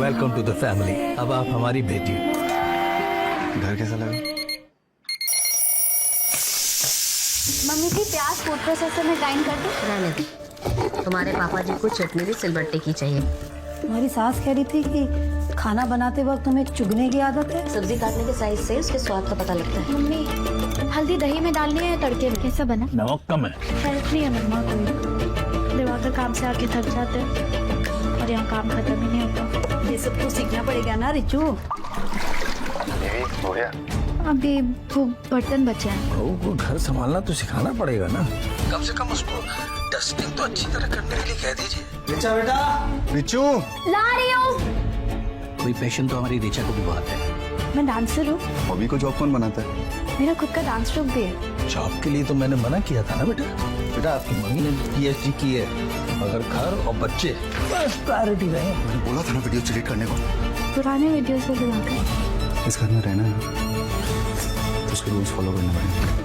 Welcome to the family. अब आप हमारी बेटी। घर कैसा लगा? मम्मी जी प्याज फूड प्रोसेसर में ग्राइंड कर दो। रहने दो, तुम्हारे पापा जी को चटनी भी सिलबट्टे की चाहिए। तुम्हारी सास कह रही थी कि खाना बनाते वक्त तुम्हें चुगने की आदत है। सब्जी काटने के साइज से उसके स्वाद का पता लगता है। मम्मी हल्दी दही में डालनी है तड़के में? कैसा बना? नमक कम है। हेल्प नहीं है मम्मा कोई। दिवाकर काम से आके थक जाते हैं और यहाँ काम खत्म ही नहीं होता। ये सब तो सीखना पड़ेगा ना रिचू। हो गया? अभी वो बर्तन बचे हैं। बहू को घर संभालना तो सिखाना पड़ेगा ना। कम से कम उसको डस्टिंग तो अच्छी तरह करने के लिए कह दीजिए। रिचा बेटा, रिचू। ला रही हूँ। कोई पेशेंट तो हमारी रिचा को भी बहुत है। मैं डांसर हूँ। हॉबी को जॉब कौन बनाता है? मेरा खुद का डांस ग्रुप भी है। जॉब के लिए तो मैंने मना किया था ना बेटा। बेटा आपकी मम्मी ने PhD की है, मगर घर और बच्चे बस प्रायोरिटी रहे। मैंने बोला था ना वीडियो डिलीट करने को। पुराने वीडियो से दिलाकर इस घर में रहना है तो उसके रूल्स फॉलो करने पड़ेंगे।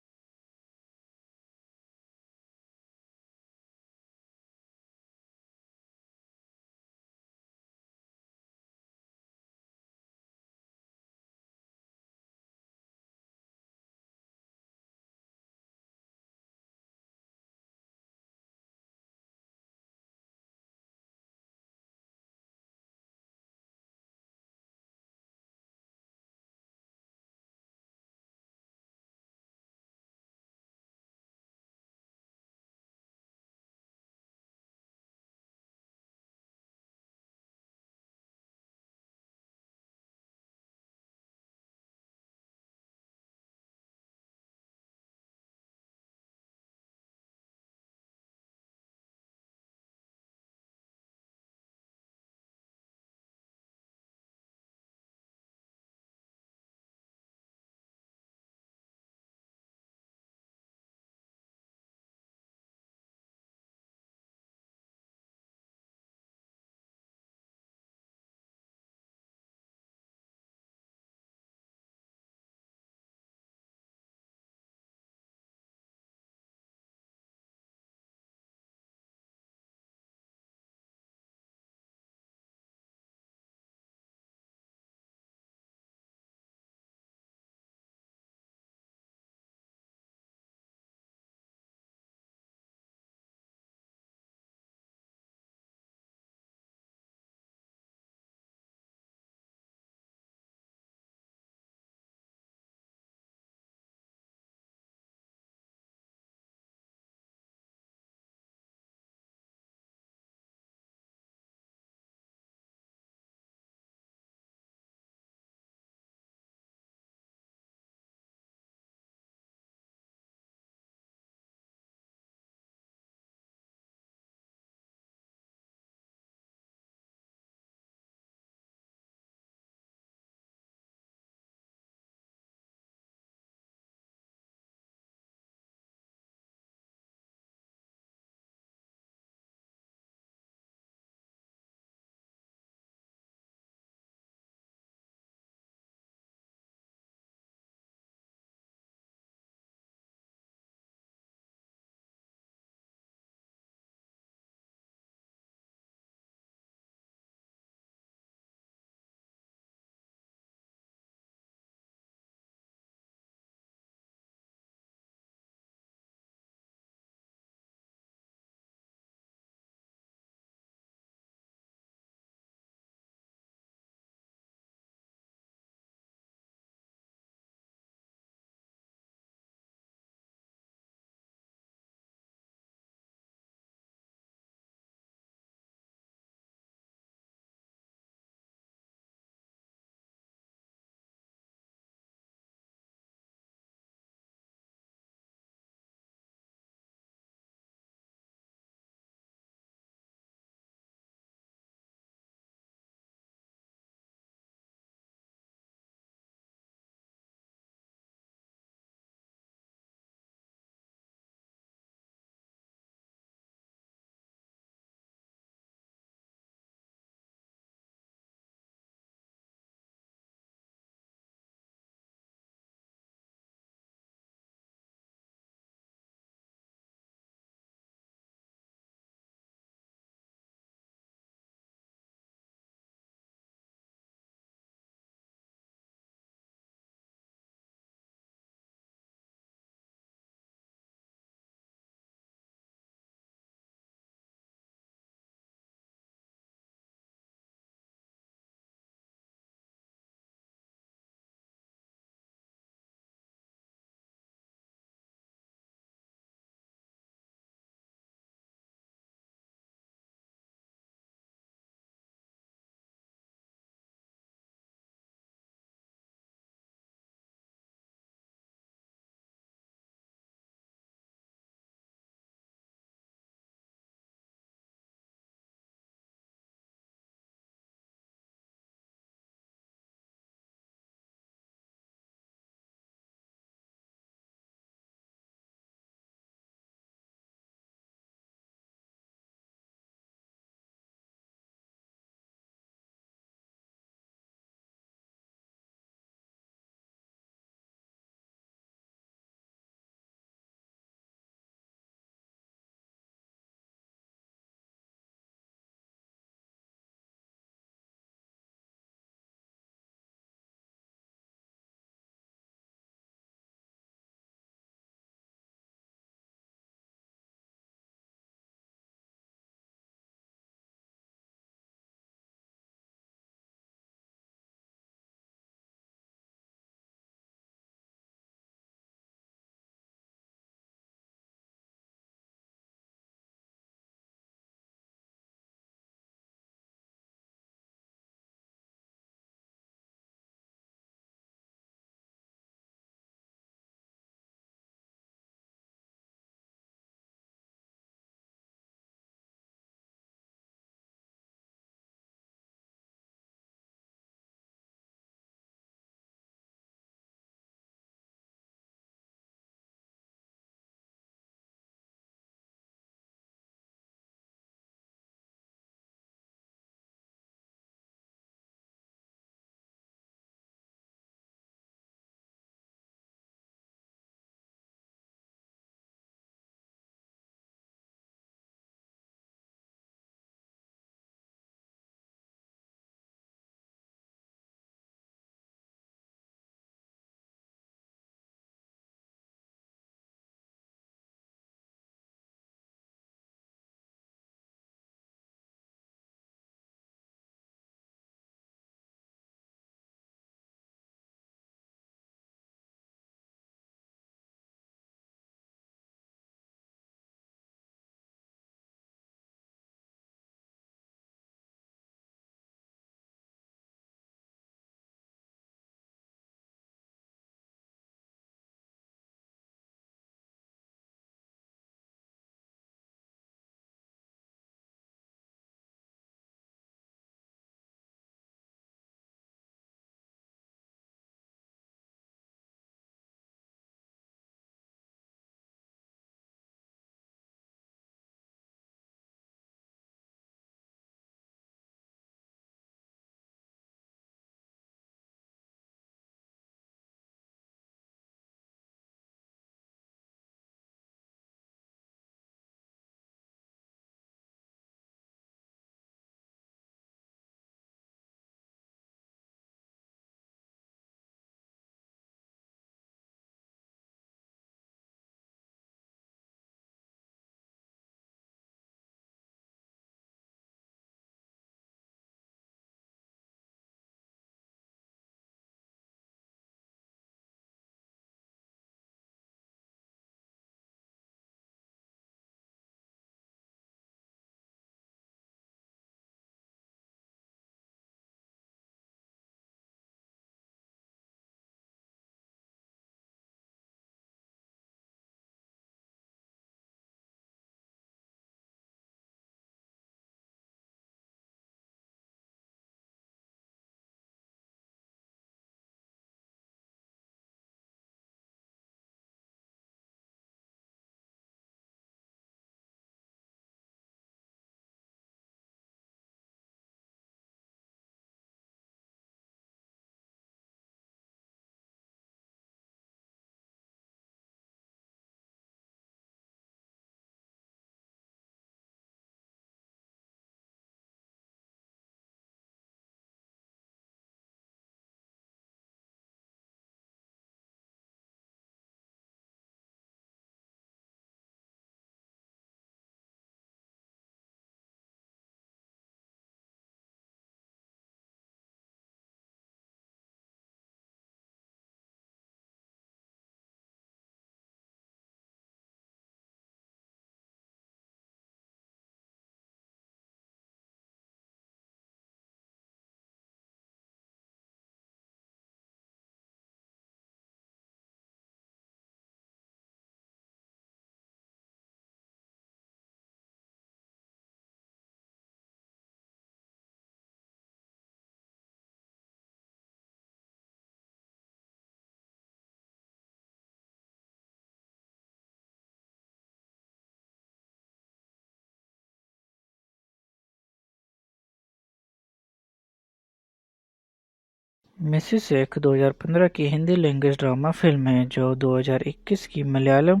मिसेस एक 2015 की हिंदी लैंग्वेज ड्रामा फिल्म है जो 2021 की Malayalam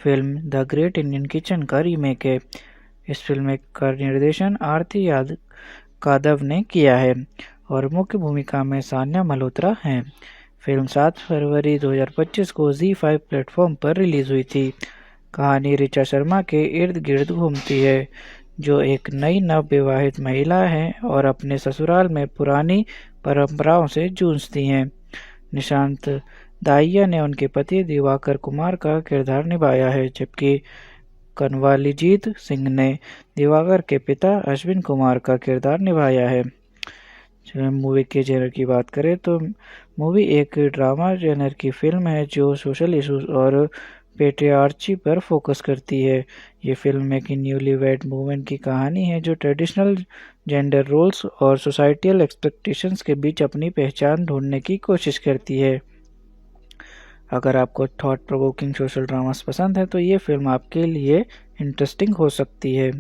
film the great Indian kitchen का रीमेक है। इस फिल्म का निर्देशन आरती यादव ने किया है और मुख्य भूमिका में सान्या मल्होत्रा हैं। फिल्म 7 फरवरी 2025 को ZEE5 प्लेटफॉर्म पर रिलीज हुई थी। कहानी ऋचा शर्मा के इर्द गिर्द घूमती है, जो एक नई नवविवाहित महिला है और अपने ससुराल में पुरानी परंपराओं से जूझती हैं। निशांत दाहिया ने उनके पति दिवाकर कुमार का किरदार निभाया है, जबकि कनवालीजीत सिंह ने दिवाकर के पिता अश्विन कुमार का किरदार निभाया है। मूवी के जेनर की बात करें तो मूवी एक ड्रामा जेनर की फिल्म है जो सोशल इश्यूज और पेट्रियार्ची पर फोकस करती है। ये फिल्म एक न्यूलीवैड मूवमेंट की कहानी है जो ट्रेडिशनल जेंडर रोल्स और सोसाइटियल एक्सपेक्टेशंस के बीच अपनी पहचान ढूंढने की कोशिश करती है। अगर आपको थॉट प्रोवोकिंग सोशल ड्रामास पसंद है तो ये फिल्म आपके लिए इंटरेस्टिंग हो सकती है।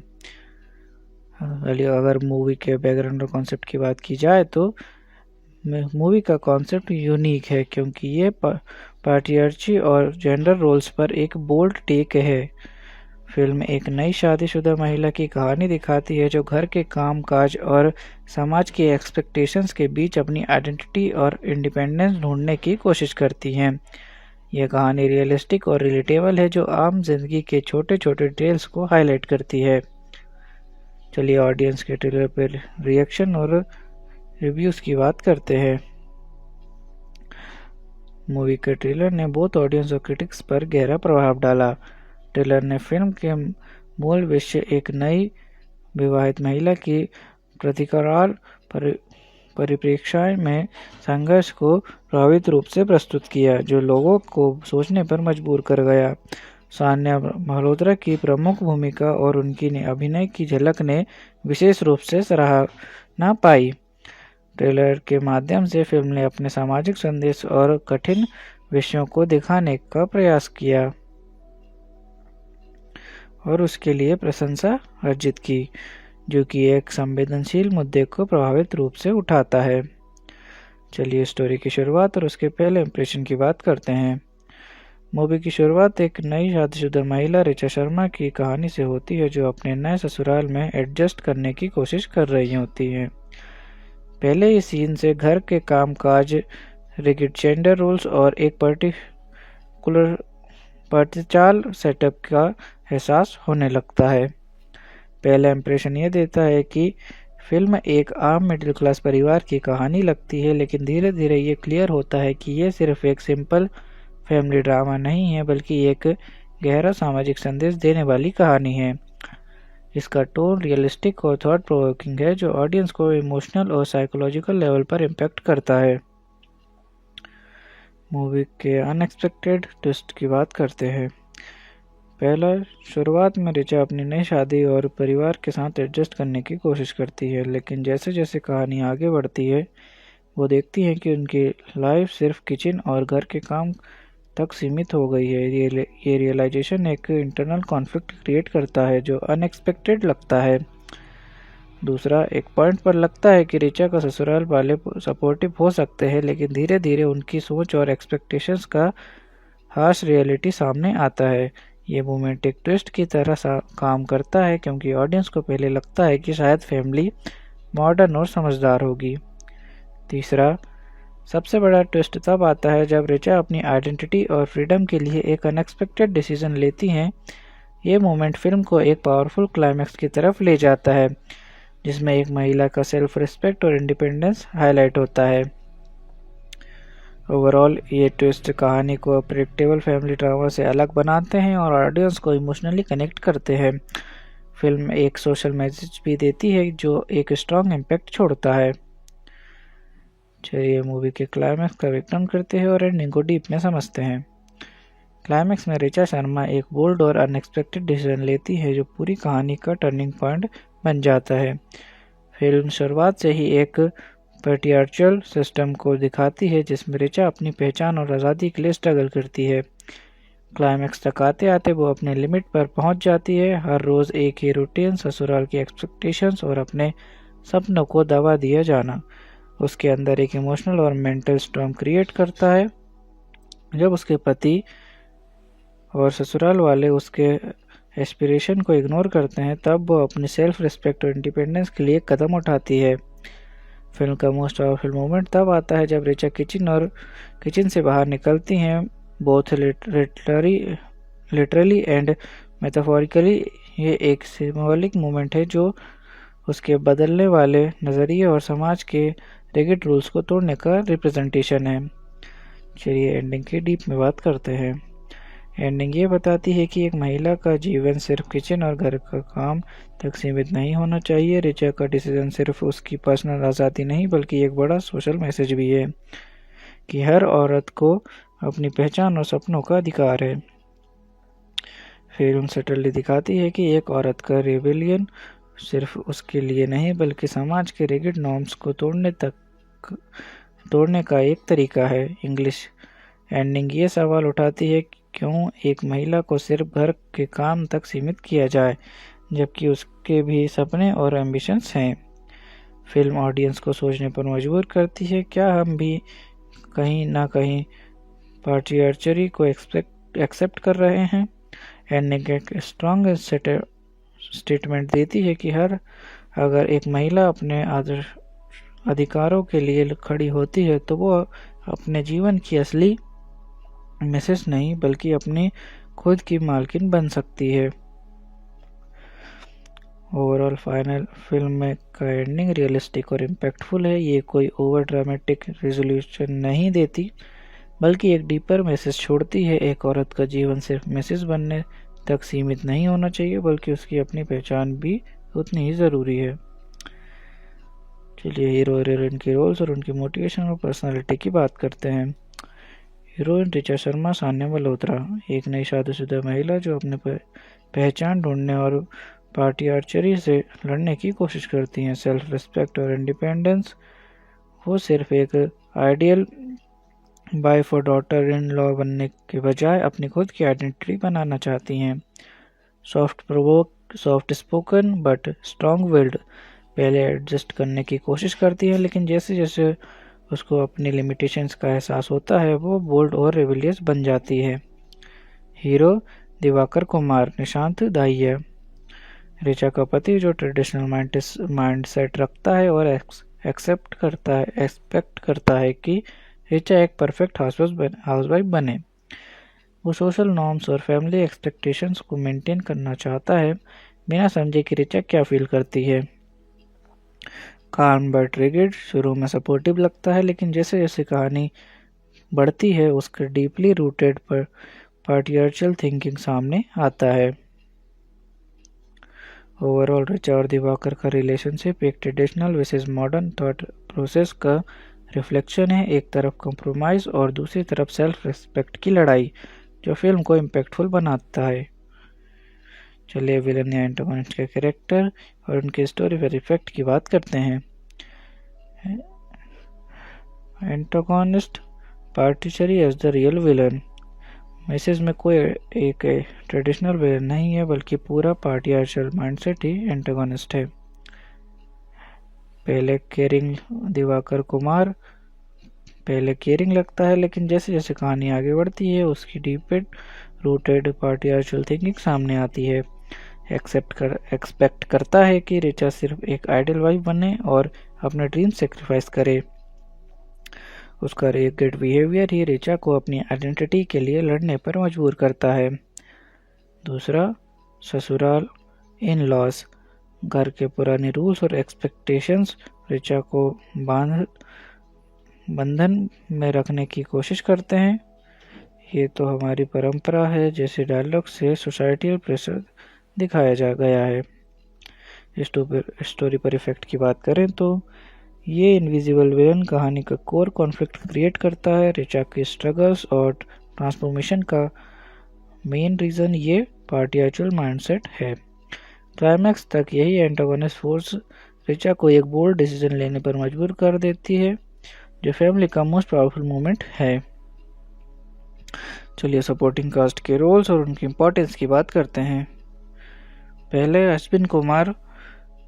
अगर मूवी के बैकग्राउंड और कॉन्सेप्ट की बात की जाए तो मूवी का कॉन्सेप्ट यूनिक है क्योंकि ये पैट्रियार्ची और जेंडर रोल्स पर एक बोल्ड टेक है। फिल्म एक नई शादीशुदा महिला की कहानी दिखाती है जो घर के काम काज और समाज के एक्सपेक्टेशंस के बीच अपनी आइडेंटिटी और इंडिपेंडेंस ढूंढने की कोशिश करती है। यह कहानी रियलिस्टिक और रिलेटेबल है जो आम जिंदगी के छोटे छोटे डिटेल्स को हाईलाइट करती है। चलिए ऑडियंस के ट्रेलर पर रिएक्शन और रिव्यूज़ की बात करते हैं। मूवी के ट्रेलर ने बहुत ऑडियंस और क्रिटिक्स पर गहरा प्रभाव डाला। ट्रेलर ने फिल्म के मूल विषय एक नई विवाहित महिला की प्रतिकाराल परिप्रेक्ष्य में संघर्ष को प्रभावित रूप से प्रस्तुत किया, जो लोगों को सोचने पर मजबूर कर गया। सान्या मल्होत्रा की प्रमुख भूमिका और उनकी अभिनय की झलक ने विशेष रूप से सराहना पाई। ट्रेलर के माध्यम से फिल्म ने अपने सामाजिक संदेश और कठिन विषयों को दिखाने का प्रयास किया और उसके लिए प्रशंसा अर्जित की, जो कि एक संवेदनशील मुद्दे को प्रभावित रूप से उठाता है। चलिए स्टोरी की शुरुआत और उसके पहले इंप्रेशन की बात करते हैं। मूवी की शुरुआत एक नई शादीशुदा महिला ऋचा शर्मा की कहानी से होती है जो अपने नए ससुराल में एडजस्ट करने की कोशिश कर रही होती है। पहले ही सीन से घर के काम काज, रिगिड जेंडर रोल्स और एक पर्टिकुलर प्रतिचाल सेटअप का एहसास होने लगता है। पहला इंप्रेशन ये देता है कि फिल्म एक आम मिडिल क्लास परिवार की कहानी लगती है, लेकिन धीरे धीरे ये क्लियर होता है कि ये सिर्फ एक सिंपल फैमिली ड्रामा नहीं है, बल्कि एक गहरा सामाजिक संदेश देने वाली कहानी है। इसका टोन रियलिस्टिक और थॉट प्रोवोकिंग है, जो ऑडियंस को इमोशनल और साइकोलॉजिकल लेवल पर इम्पैक्ट करता है। मूवी के अनएक्सपेक्टेड ट्विस्ट की बात करते हैं। पहला, शुरुआत में ऋचा अपनी नई शादी और परिवार के साथ एडजस्ट करने की कोशिश करती है, लेकिन जैसे जैसे कहानी आगे बढ़ती है वो देखती है कि उनकी लाइफ सिर्फ किचन और घर के काम तक सीमित हो गई है। ये रियलाइजेशन एक इंटरनल कॉन्फ्लिक्ट क्रिएट करता है जो अनएक्सपेक्टेड लगता है। दूसरा, एक पॉइंट पर लगता है कि ऋचा का ससुराल वाले सपोर्टिव हो सकते हैं, लेकिन धीरे धीरे उनकी सोच और एक्सपेक्टेशंस का हार्श रियलिटी सामने आता है। ये मोमेंट एक ट्विस्ट की तरह काम करता है क्योंकि ऑडियंस को पहले लगता है कि शायद फैमिली मॉडर्न और समझदार होगी। तीसरा, सबसे बड़ा ट्विस्ट तब आता है जब ऋचा अपनी आइडेंटिटी और फ्रीडम के लिए एक अनएक्सपेक्टेड डिसीजन लेती हैं। ये मोमेंट फिल्म को एक पावरफुल क्लाइमैक्स की तरफ ले जाता है, जिसमें एक महिला का सेल्फ रिस्पेक्ट और इंडिपेंडेंस हाईलाइट होता है। ओवरऑल ये ट्विस्ट कहानी को प्रेडिक्टेबल फैमिली ड्रामा से अलग बनाते हैं और ऑडियंस को इमोशनली कनेक्ट करते हैं। फिल्म एक सोशल मैसेज भी देती है जो एक स्ट्रॉन्ग इम्पैक्ट छोड़ता है। चलिए मूवी के क्लाइमैक्स का ब्रेकडाउन करते हैं और एंडिंग को डीप में समझते हैं। क्लाइमैक्स में ऋचा शर्मा एक बोल्ड और अनएक्सपेक्टेड डिसीजन लेती है जो पूरी कहानी का टर्निंग पॉइंट बन जाता है। फिल्म शुरुआत से ही एक पैट्रियार्चल सिस्टम को दिखाती है जिसमें ऋचा अपनी पहचान और आज़ादी के लिए स्ट्रगल करती है। क्लाइमैक्स तक आते आते वो अपने लिमिट पर पहुंच जाती है। हर रोज़ एक ही रूटीन, ससुराल की एक्सपेक्टेशंस और अपने सपनों को दबा दिया जाना। उसके अंदर एक इमोशनल और मेंटल स्टॉर्म क्रिएट करता है। जब उसके पति और ससुराल वाले उसके एस्पिरेशन को इग्नोर करते हैं, तब वो अपनी सेल्फ रिस्पेक्ट और इंडिपेंडेंस के लिए एक कदम उठाती है। फिल्म का मोस्ट पावरफुल मोमेंट तब आता है जब रिचा किचन से बाहर निकलती हैं। बोथ लिटरली एंड मेटाफोरिकली ये एक सिंबॉलिक मोमेंट है जो उसके बदलने वाले नज़रिए और समाज के रिगिड रूल्स को तोड़ने का रिप्रेजेंटेशन है। चलिए एंडिंग की डीप में बात करते हैं। एंडिंग ये बताती है कि एक महिला का जीवन सिर्फ किचन और घर का काम तक सीमित नहीं होना चाहिए। रिचा का डिसीजन सिर्फ उसकी पर्सनल आज़ादी नहीं बल्कि एक बड़ा सोशल मैसेज भी है कि हर औरत को अपनी पहचान और सपनों का अधिकार है। फिल्म सटली दिखाती है कि एक औरत का रेबेलियन सिर्फ उसके लिए नहीं बल्कि समाज के रिगिड नॉर्म्स को तोड़ने का एक तरीका है। इंग्लिश एंडिंग ये सवाल उठाती है क्यों एक महिला को सिर्फ घर के काम तक सीमित किया जाए जबकि उसके भी सपने और एम्बिशंस हैं। फिल्म ऑडियंस को सोचने पर मजबूर करती है, क्या हम भी कहीं ना कहीं पैट्रियार्ची को एक्सेप्ट कर रहे हैं। एंडिंग एक स्ट्रॉन्ग स्टेटमेंट देती है कि अगर एक महिला अपने अधिकारों के लिए खड़ी होती है तो वो अपने जीवन की असली मिसेस नहीं बल्कि अपनी खुद की मालकिन बन सकती है। ओवरऑल फाइनल फिल्म में का एंडिंग रियलिस्टिक और इम्पैक्टफुल है। ये कोई ओवर ड्रामेटिक रेजोल्यूशन नहीं देती बल्कि एक डीपर मैसेज छोड़ती है। एक औरत का जीवन सिर्फ मिसेस बनने तक सीमित नहीं होना चाहिए बल्कि उसकी अपनी पहचान भी उतनी ही ज़रूरी है। चलिए हीरो और हीरोइन के रोल्स और उनकी मोटिवेशन और पर्सनालिटी की बात करते हैं। हीरोइन रिचा शर्मा सान्या मल्होत्रा एक नई शादीशुदा महिला जो अपने पहचान ढूंढने और पैट्रियार्ची से लड़ने की कोशिश करती हैं। सेल्फ रिस्पेक्ट और इंडिपेंडेंस। वो सिर्फ एक आइडियल वाइफ और डॉटर इन लॉ बनने के बजाय अपनी खुद की आइडेंटिटी बनाना चाहती हैं। Soft spoken but strong willed. पहले एडजस्ट करने की कोशिश करती है लेकिन जैसे जैसे उसको अपनी लिमिटेशंस का एहसास होता है वो बोल्ड और रेबिलियस बन जाती है। हीरो दिवाकर कुमार निशांत दाहिया। रिचा का पति जो ट्रेडिशनल माइंडसेट रखता है और एक्सपेक्ट करता है कि रिचा एक परफेक्ट हाउसवाइफ बने। वो सोशल नॉर्म्स और फैमिली एक्सपेक्टेशंस को मेंटेन करना चाहता है बिना समझे कि रिचा क्या फील करती है। काम बट रिगिड। शुरू में सपोर्टिव लगता है लेकिन जैसे जैसे कहानी बढ़ती है उसके डीपली रूटेड पर पैट्रियार्चल थिंकिंग सामने आता है। ओवरऑल रिचा और दिवाकर का रिलेशनशिप एक traditional versus modern thought process का रिफ्लेक्शन है। एक तरफ कॉम्प्रोमाइज और दूसरी तरफ सेल्फ रिस्पेक्ट की लड़ाई जो फिल्म को इम्पैक्टफुल बनाता है। चलिए विलन या एंटागोनिस्ट के कैरेक्टर और उनके स्टोरी पर इफेक्ट की बात करते हैं। Antagonist patriarchy as the real villain. Message में कोई एक ट्रेडिशनल विलन नहीं है बल्कि पूरा पैट्रियार्चल माइंडसेट ही एंटागोनिस्ट है। पहले केयरिंग लगता है लेकिन जैसे जैसे कहानी आगे बढ़ती है उसकी डीप रूटेड पैट्रियार्चल थिंकिंग सामने आती है। एक्सपेक्ट करता है कि रिचा सिर्फ एक आइडियल वाइफ बने और अपने ड्रीम सेक्रीफाइस करे। उसका रेगेड बिहेवियर ही रिचा को अपनी आइडेंटिटी के लिए लड़ने पर मजबूर करता है। दूसरा ससुराल इन लॉस। घर के पुराने रूल्स और एक्सपेक्टेशंस रिचा को बंधन में रखने की कोशिश करते हैं। ये तो हमारी परंपरा है जैसे डायलॉग से सोसाइटल प्रेशर दिखाया गया है। स्टोरी पर इफेक्ट की बात करें तो ये इनविजिबल विलन कहानी का कोर कॉन्फ्लिक्ट क्रिएट करता है। रिचा की स्ट्रगल्स और ट्रांसफॉर्मेशन का मेन रीज़न ये पैट्रियार्चल माइंडसेट है। क्लाइमैक्स तक यही एंटागोनिस्ट फोर्स रिचा को एक बोल्ड डिसीजन लेने पर मजबूर कर देती है जो फैमिली का मोस्ट पावरफुल मोमेंट है। चलिए सपोर्टिंग कास्ट के रोल्स और उनकी इम्पोर्टेंस की बात करते हैं। पहले अश्विन कुमार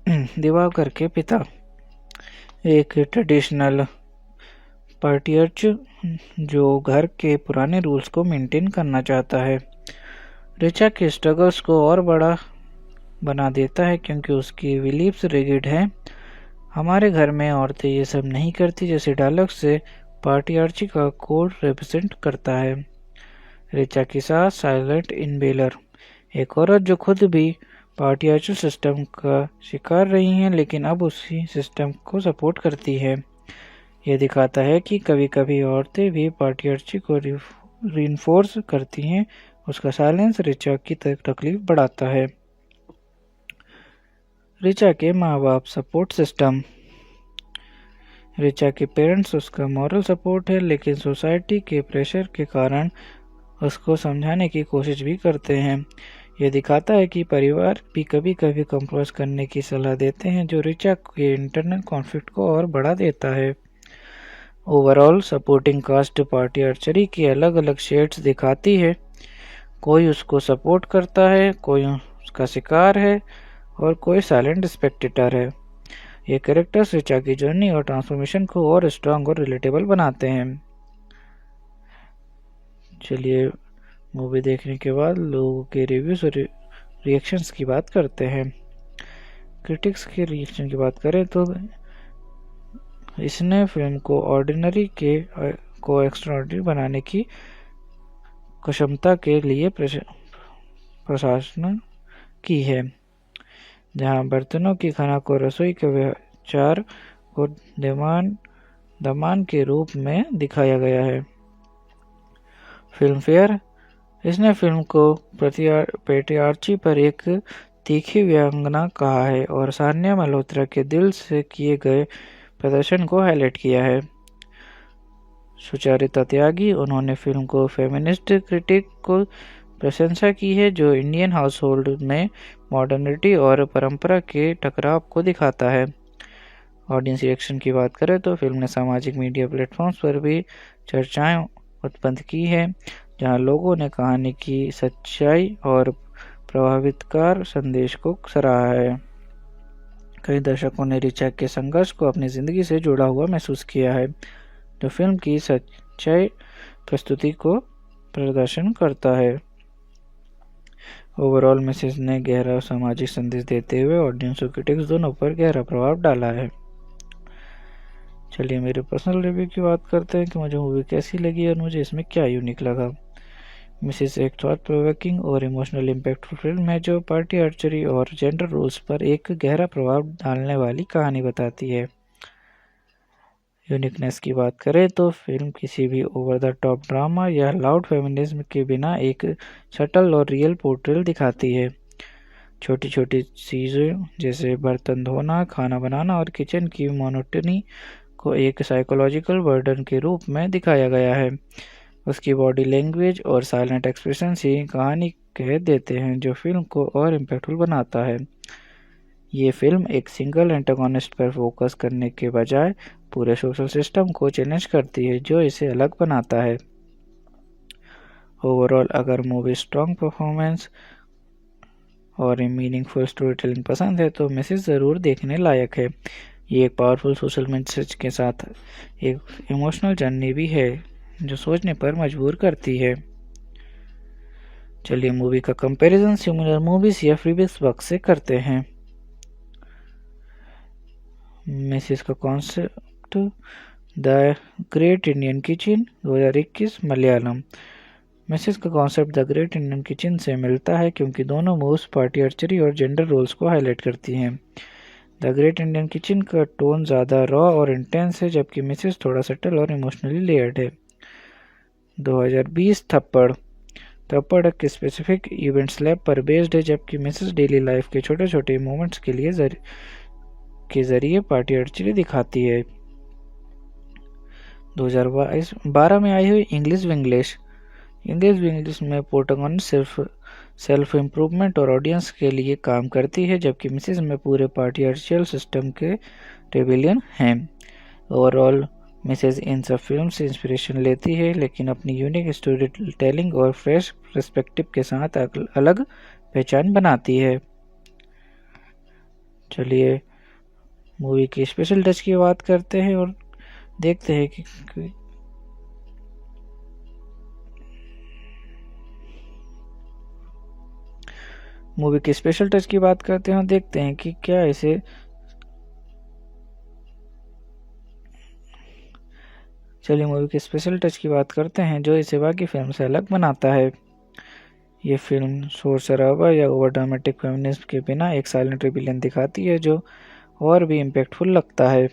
दिवाकर के पिता। एक ट्रेडिशनल पार्टियर्च जो घर के पुराने रूल्स को मेंटेन करना चाहता है। रिचा के स्ट्रगल्स को और बड़ा बना देता है क्योंकि उसकी बिलीव्स रिगिड हैं। हमारे घर में औरतें ये सब नहीं करती जैसे डायलॉग से पार्टियार्ची का कोड रिप्रेजेंट करता है। रिचा की सास साइलेंट इनबेलर, एक औरत जो खुद भी पार्टियार्ची सिस्टम का शिकार रही हैं लेकिन अब उसी सिस्टम को सपोर्ट करती है। यह दिखाता है कि कभी कभी औरतें भी पार्टियार्ची को रिइंफोर्स करती हैं। उसका साइलेंस रिचा की तकलीफ बढ़ाता है। रिचा के माँ बाप सपोर्ट सिस्टम। रिचा के पेरेंट्स उसका मॉरल सपोर्ट है लेकिन सोसाइटी के प्रेशर के कारण उसको समझाने की कोशिश भी करते हैं। यह दिखाता है कि परिवार भी कभी कभी कंप्रोमाइज करने की सलाह देते हैं जो रिचा के इंटरनल कॉन्फ्लिक्ट को और बढ़ा देता है। ओवरऑल सपोर्टिंग कास्ट पार्टियार्चरी के अलग अलग शेड्स दिखाती है। कोई उसको सपोर्ट करता है, कोई उसका शिकार है और कोई साइलेंट स्पेक्टेटर है। ये कैरेक्टर्स रिचा की जर्नी और ट्रांसफॉर्मेशन को और स्ट्रांग और रिलेटेबल बनाते हैं। चलिए मूवी देखने के बाद लोगों के रिव्यूज और रिएक्शंस की बात करते हैं। क्रिटिक्स के रिएक्शन की बात करें तो इसने फिल्म को ऑर्डिनरी को एक्स्ट्राऑर्डिनरी बनाने की क्षमता के लिए प्रशंसा की है। जहां बर्तनों की खाना को रसोई के विचार को दमान के रूप में दिखाया गया है। फिल्म फेयर, इसने फिल्म को पेट्रियार्ची पर एक तीखी व्यंग्यात्मक कहा है और सान्या मल्होत्रा के दिल से किए गए प्रदर्शन को हाईलाइट किया है। सुचारिता त्यागी, उन्होंने फिल्म को फेमिनिस्ट क्रिटिक को प्रशंसा की है जो इंडियन हाउसहोल्ड में मॉडर्निटी और परंपरा के टकराव को दिखाता है। ऑडियंस रिएक्शन की बात करें तो फिल्म ने सामाजिक मीडिया प्लेटफॉर्म्स पर भी चर्चाएं उत्पन्न की है जहां लोगों ने कहानी की सच्चाई और प्रभावितकार संदेश को सराहा है। कई दर्शकों ने रिचा के संघर्ष को अपनी जिंदगी से जुड़ा हुआ महसूस किया है जो फिल्म की सच्चाई प्रस्तुति को प्रदर्शन करता है। ओवरऑल मैसेज ने गहरा सामाजिक संदेश देते हुए ऑडियंस और क्रिटिक्स दोनों पर गहरा प्रभाव डाला है। चलिए मेरे पर्सनल रिव्यू की बात करते हैं कि मुझे मूवी कैसी लगी और मुझे इसमें क्या यूनिक लगा। मिसेस एक थॉट प्रोवोकिंग और इमोशनल इम्पैक्टफुल फिल्म है जो पार्टी आर्चरी और जेंडर रोल्स पर एक गहरा प्रभाव डालने वाली कहानी बताती है। यूनिकनेस की बात करें तो फिल्म किसी भी ओवर द टॉप ड्रामा या लाउड फेमिनिज्म के बिना एक सटल और रियल पोर्ट्रेल दिखाती है। छोटी छोटी चीज़ें जैसे बर्तन धोना, खाना बनाना और किचन की मोनोटनी को एक साइकोलॉजिकल बर्डन के रूप में दिखाया गया है। उसकी बॉडी लैंग्वेज और साइलेंट एक्सप्रेशन ही कहानी कह देते हैं जो फिल्म को और इम्पैक्टफुल बनाता है। ये फिल्म एक सिंगल एंटागोनिस्ट पर फोकस करने के बजाय पूरे सोशल सिस्टम को चैलेंज करती है जो इसे अलग बनाता है। ओवरऑल अगर मूवी स्ट्रॉन्ग परफॉर्मेंस और मीनिंगफुल स्टोरी टेलिंग पसंद है तो मैसेज ज़रूर देखने लायक है। ये एक पावरफुल सोशल मैसेज के साथ एक इमोशनल जर्नी भी है जो सोचने पर मजबूर करती है। चलिए मूवी का कंपैरिजन सिमिलर मूवीज या प्रीवियस वर्क से करते हैं। मैसेज का concept the great Indian kitchen 2021 Malayalam. Message का concept the great Indian kitchen से मिलता है क्योंकि दोनों मूव्स पार्टी आर्चरी और जेंडर रोल्स को हाईलाइट करती हैं। द ग्रेट इंडियन किचन का टोन ज़्यादा रॉ और इंटेंस है जबकि मैसेज थोड़ा सटल और इमोशनली लेयर्ड है। 2020 थप्पड़ एक स्पेसिफिक इवेंट स्लैब पर बेस्ड है जबकि मैसेज डेली लाइफ के छोटे छोटे मोमेंट्स के जरिए पार्टी आर्चरी दिखाती है। 2012 में आई हुई इंग्लिश विंग्लिश में प्रोटैगनिस्ट सिर्फ सेल्फ इम्प्रूवमेंट और ऑडियंस के लिए काम करती है जबकि मिसेस में पूरे पार्टी आर्चियल सिस्टम के रेबेलियन हैं। ओवरऑल मिसेस इन सब फिल्म से इंस्पिरेशन लेती है लेकिन अपनी यूनिक स्टोरी टेलिंग और फ्रेश पर्सपेक्टिव के साथ अलग पहचान बनाती है। चलिए मूवी की स्पेशल टच की बात करते हैं और देखते हैं कि मूवी की स्पेशल टच की बात करते हैं और देखते हैं कि क्या इसे चलिए मूवी की स्पेशल टच की बात करते हैं जो इसे बाकी फिल्म से अलग बनाता है। ये फिल्म शोर शराबा या ओवर ड्रामेटिक फेमिनिज्म के बिना एक साइलेंट रिबेलियन दिखाती है जो और भी इम्पैक्टफुल लगता है।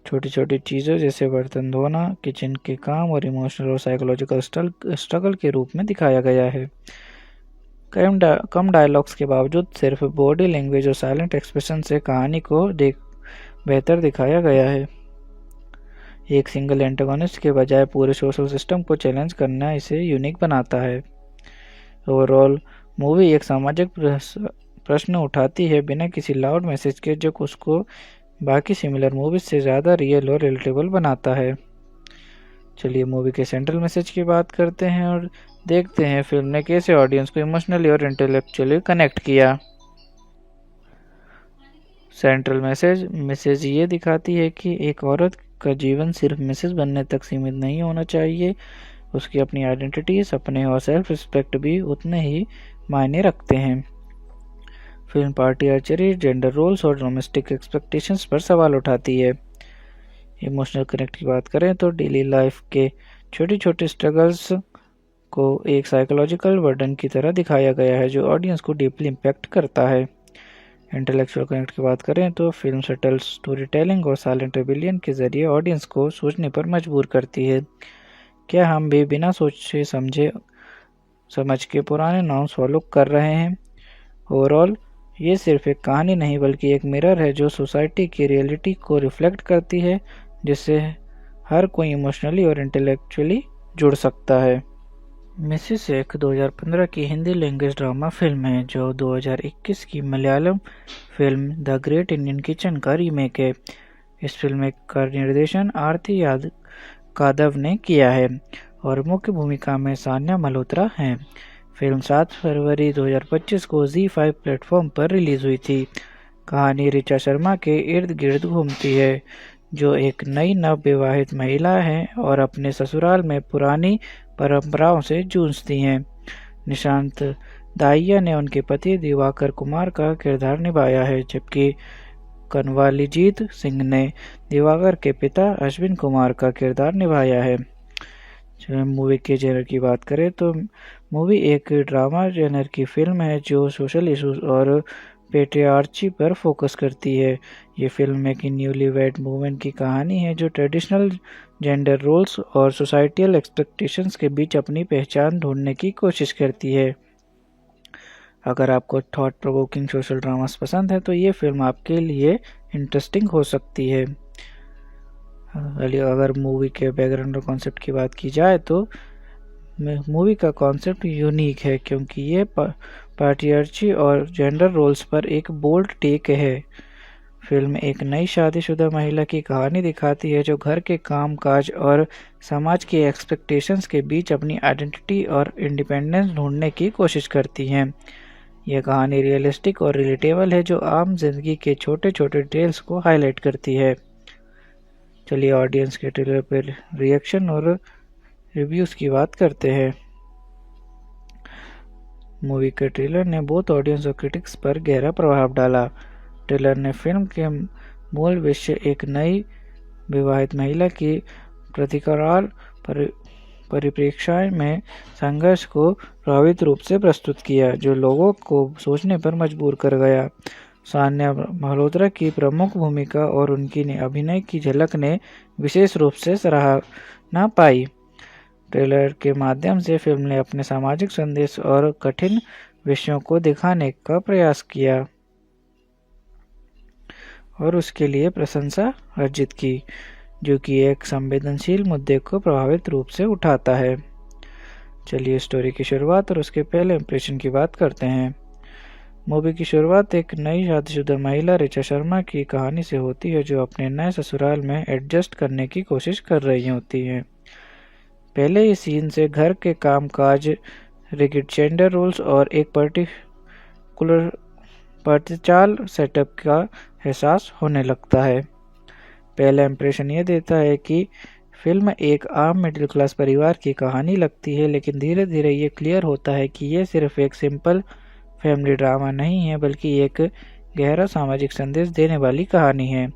छोटी छोटी चीज़ों जैसे बर्तन धोना, किचन के काम और इमोशनल और साइकोलॉजिकल स्ट्रगल के रूप में दिखाया गया है। कम डायलॉग्स के बावजूद सिर्फ बॉडी लैंग्वेज और साइलेंट एक्सप्रेशन से कहानी को बेहतर दिखाया गया है। एक सिंगल एंटागोनिस्ट के बजाय पूरे सोशल सिस्टम को चैलेंज करना इसे यूनिक बनाता है। ओवरऑल मूवी एक सामाजिक प्रश्न उठाती है बिना किसी लाउड मैसेज के, जो उसको बाकी सिमिलर मूवीज से ज़्यादा रियल और रिलेटेबल बनाता है। चलिए मूवी के सेंट्रल मैसेज की बात करते हैं और देखते हैं फिल्म ने कैसे ऑडियंस को इमोशनली और इंटेलेक्चुअली कनेक्ट किया। सेंट्रल मैसेज ये दिखाती है कि एक औरत का जीवन सिर्फ मिसेस बनने तक सीमित नहीं होना चाहिए। उसकी अपनी आइडेंटिटी, सपने और सेल्फ रिस्पेक्ट भी उतने ही मायने रखते हैं। Film party archery, gender roles और डोमेस्टिक एक्सपेक्टेशंस पर सवाल उठाती है। इमोशनल कनेक्ट की बात करें तो डेली लाइफ के छोटे छोटे स्ट्रगल्स को एक साइकोलॉजिकल बर्डन की तरह दिखाया गया है जो ऑडियंस को डीपली इम्पैक्ट करता है। इंटेलेक्चुअल कनेक्ट की बात करें तो फिल्म सटल स्टोरी टेलिंग और साइलेंट रिबेलियन के जरिए ऑडियंस को सोचने पर मजबूर करती है। क्या हम भी बिना सोचे समझ के पुराने नॉर्म्स फॉलो कर रहे हैं? ओवरऑल ये सिर्फ एक कहानी नहीं बल्कि एक मिरर है जो सोसाइटी की रियलिटी को रिफ्लेक्ट करती है, जिससे हर कोई इमोशनली और इंटेलेक्चुअली जुड़ सकता है। मिसेस एक 2015 की हिंदी लैंग्वेज ड्रामा फिल्म है जो 2021 की Malayalam film the great Indian kitchen का रीमेक है। इस फिल्म का निर्देशन आरती यादव ने किया है और मुख्य भूमिका में सान्या मल्होत्रा हैं। फिल्म 7 फरवरी 2025 को ZEE5 प्लेटफॉर्म पर रिलीज हुई थी। कहानी ऋचा शर्मा के इर्द गिर्द घूमती है जो एक नई नवविवाहित महिला है और अपने ससुराल में पुरानी परंपराओं से जूझती हैं। निशांत दाहिया ने उनके पति दिवाकर कुमार का किरदार निभाया है, जबकि कनवालीजीत सिंह ने दिवाकर के पिता अश्विन कुमार का किरदार निभाया है। मूवी के जेनर की बात करें तो मूवी एक ड्रामा जेनर की फिल्म है जो सोशल इशूज और पेट्रियार्ची पर फोकस करती है। ये फिल्म एक न्यूलीवैड वुमेन की कहानी है जो ट्रेडिशनल जेंडर रोल्स और सोसाइटियल एक्सपेक्टेशंस के बीच अपनी पहचान ढूंढने की कोशिश करती है। अगर आपको थॉट प्रोवोकिंग सोशल ड्रामास पसंद है तो ये फिल्म आपके लिए इंटरेस्टिंग हो सकती है। अगर मूवी के बैकग्राउंड और कॉन्सेप्ट की बात की जाए तो मूवी का कॉन्सेप्ट यूनिक है क्योंकि ये पैट्रियार्ची और जेंडर रोल्स पर एक बोल्ड टेक है। फिल्म एक नई शादीशुदा महिला की कहानी दिखाती है जो घर के काम काज और समाज के एक्सपेक्टेशंस के बीच अपनी आइडेंटिटी और इंडिपेंडेंस ढूंढने की कोशिश करती है। यह कहानी रियलिस्टिक और रिलेटेबल है जो आम जिंदगी के छोटे छोटे डिटेल्स को हाईलाइट करती है। चलिए ऑडियंस के ट्रेलर पर रिएक्शन और रिव्यूज़ की बात करते हैं। मूवी के ट्रेलर ने बहुत ऑडियंस और क्रिटिक्स पर गहरा प्रभाव डाला। ट्रेलर ने फिल्म के मूल विषय एक नई विवाहित महिला की प्रतिकाराल परिप्रेक्ष्य में संघर्ष को प्रभावित रूप से प्रस्तुत किया जो लोगों को सोचने पर मजबूर कर गया। सान्या मल्होत्रा की प्रमुख भूमिका और उनकी अभिनय की झलक ने विशेष रूप से सराहना पाई। ट्रेलर के माध्यम से फिल्म ने अपने सामाजिक संदेश और कठिन विषयों को दिखाने का प्रयास किया और उसके लिए प्रशंसा अर्जित की, जो कि एक संवेदनशील मुद्दे को प्रभावित रूप से उठाता है। चलिए स्टोरी की शुरुआत और उसके पहले इंप्रेशन की बात करते हैं। मूवी की शुरुआत एक नई शादीशुदा महिला ऋचा शर्मा की कहानी से होती है जो अपने नए ससुराल में एडजस्ट करने की कोशिश कर रही होती है। पहले ही सीन से घर के काम काज, रिगिड जेंडर रोल्स और एक पर्टिकुलर प्रतिचाल सेटअप का एहसास होने लगता है। पहला इंप्रेशन यह देता है कि फिल्म एक आम मिडिल क्लास परिवार की कहानी लगती है, लेकिन धीरे धीरे ये क्लियर होता है कि यह सिर्फ एक सिंपल फैमिली ड्रामा नहीं है, बल्कि एक गहरा सामाजिक संदेश देने वाली कहानी है।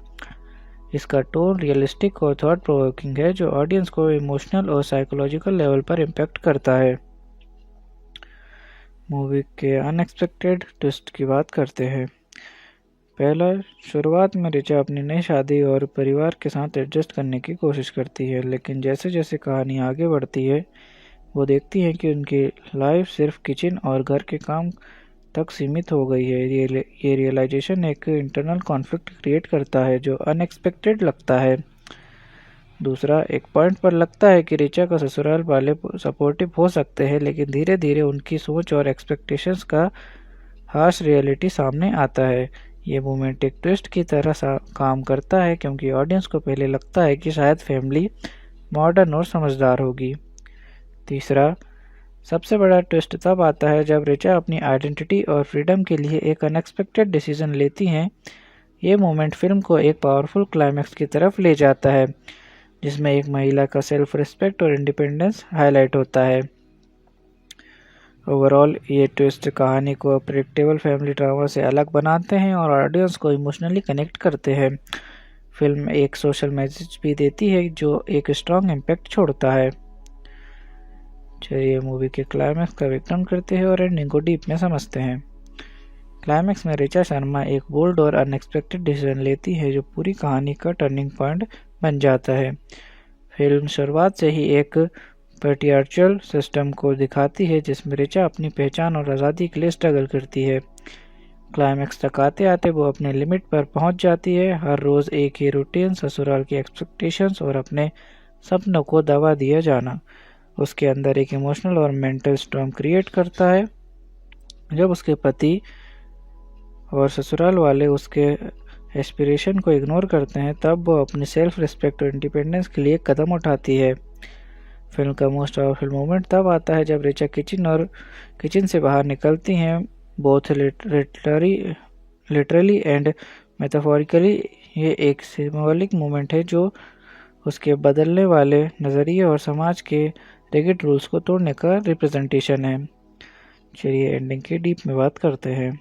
इसका टोन रियलिस्टिक और थॉट प्रोवोकिंग है, जो ऑडियंस को इमोशनल और साइकोलॉजिकल लेवल पर इम्पैक्ट करता है। मूवी के अनएक्सपेक्टेड ट्विस्ट की बात करते हैं। पहला, शुरुआत में रिचा अपनी नई शादी और परिवार के साथ एडजस्ट करने की कोशिश करती है, लेकिन जैसे जैसे कहानी आगे बढ़ती है वो देखती है कि उनकी लाइफ सिर्फ किचन और घर के काम तक सीमित हो गई है। ये रियलाइजेशन एक इंटरनल कॉन्फ्लिक्ट क्रिएट करता है जो अनएक्सपेक्टेड लगता है। दूसरा, एक पॉइंट पर लगता है कि रिचा का ससुराल वाले सपोर्टिव हो सकते हैं, लेकिन धीरे धीरे उनकी सोच और एक्सपेक्टेशंस का हार्श रियलिटी सामने आता है। ये मोमेंट एक ट्विस्ट की तरह काम करता है, क्योंकि ऑडियंस को पहले लगता है कि शायद फैमिली मॉडर्न और समझदार होगी। तीसरा, सबसे बड़ा ट्विस्ट तब आता है जब रिचा अपनी आइडेंटिटी और फ्रीडम के लिए एक अनएक्सपेक्टेड डिसीजन लेती हैं। ये मोमेंट फिल्म को एक पावरफुल क्लाइमैक्स की तरफ ले जाता है, जिसमें एक महिला का सेल्फ रिस्पेक्ट और इंडिपेंडेंस हाईलाइट होता है। ओवरऑल ये ट्विस्ट कहानी को प्रेडिक्टेबल फैमिली ड्रामा से अलग बनाते हैं और ऑडियंस को इमोशनली कनेक्ट करते हैं। फिल्म एक सोशल मैसेज भी देती है जो एक स्ट्रॉन्ग इम्पैक्ट छोड़ता है। चलिए मूवी के क्लाइमैक्स का विवरण करते हैं और एंडिंग को डीप में समझते हैं। क्लाइमैक्स में रिचा शर्मा एक बोल्ड और अनएक्सपेक्टेड डिसीजन लेती है जो पूरी कहानी का टर्निंग पॉइंट बन जाता है। फिल्म शुरुआत से ही एक पैट्रियार्चल सिस्टम को दिखाती है, जिसमें रिचा अपनी पहचान और आज़ादी के लिए स्ट्रगल करती है। क्लाइमैक्स तक आते आते वो अपने लिमिट पर पहुंच जाती है। हर रोज़ एक ही रूटीन, ससुराल की एक्सपेक्टेशंस और अपने सपनों को दबा दिया जाना उसके अंदर एक इमोशनल और मेंटल स्टॉर्म क्रिएट करता है। जब उसके पति और ससुराल वाले उसके एस्पिरेशन को इग्नोर करते हैं, तब वो अपनी सेल्फ रिस्पेक्ट और इंडिपेंडेंस के लिए कदम उठाती है। फिल्म का मोस्ट पावरफुल मोमेंट तब आता है जब रिचा किचन से बाहर निकलती हैं। बोथ लिटरली एंड मेटाफोरिकली ये एक सिंबॉलिक मोमेंट है जो उसके बदलने वाले नज़रिए और समाज के रिगिड रूल्स को तोड़ने का रिप्रेजेंटेशन है। चलिए एंडिंग की डीप में बात करते हैं।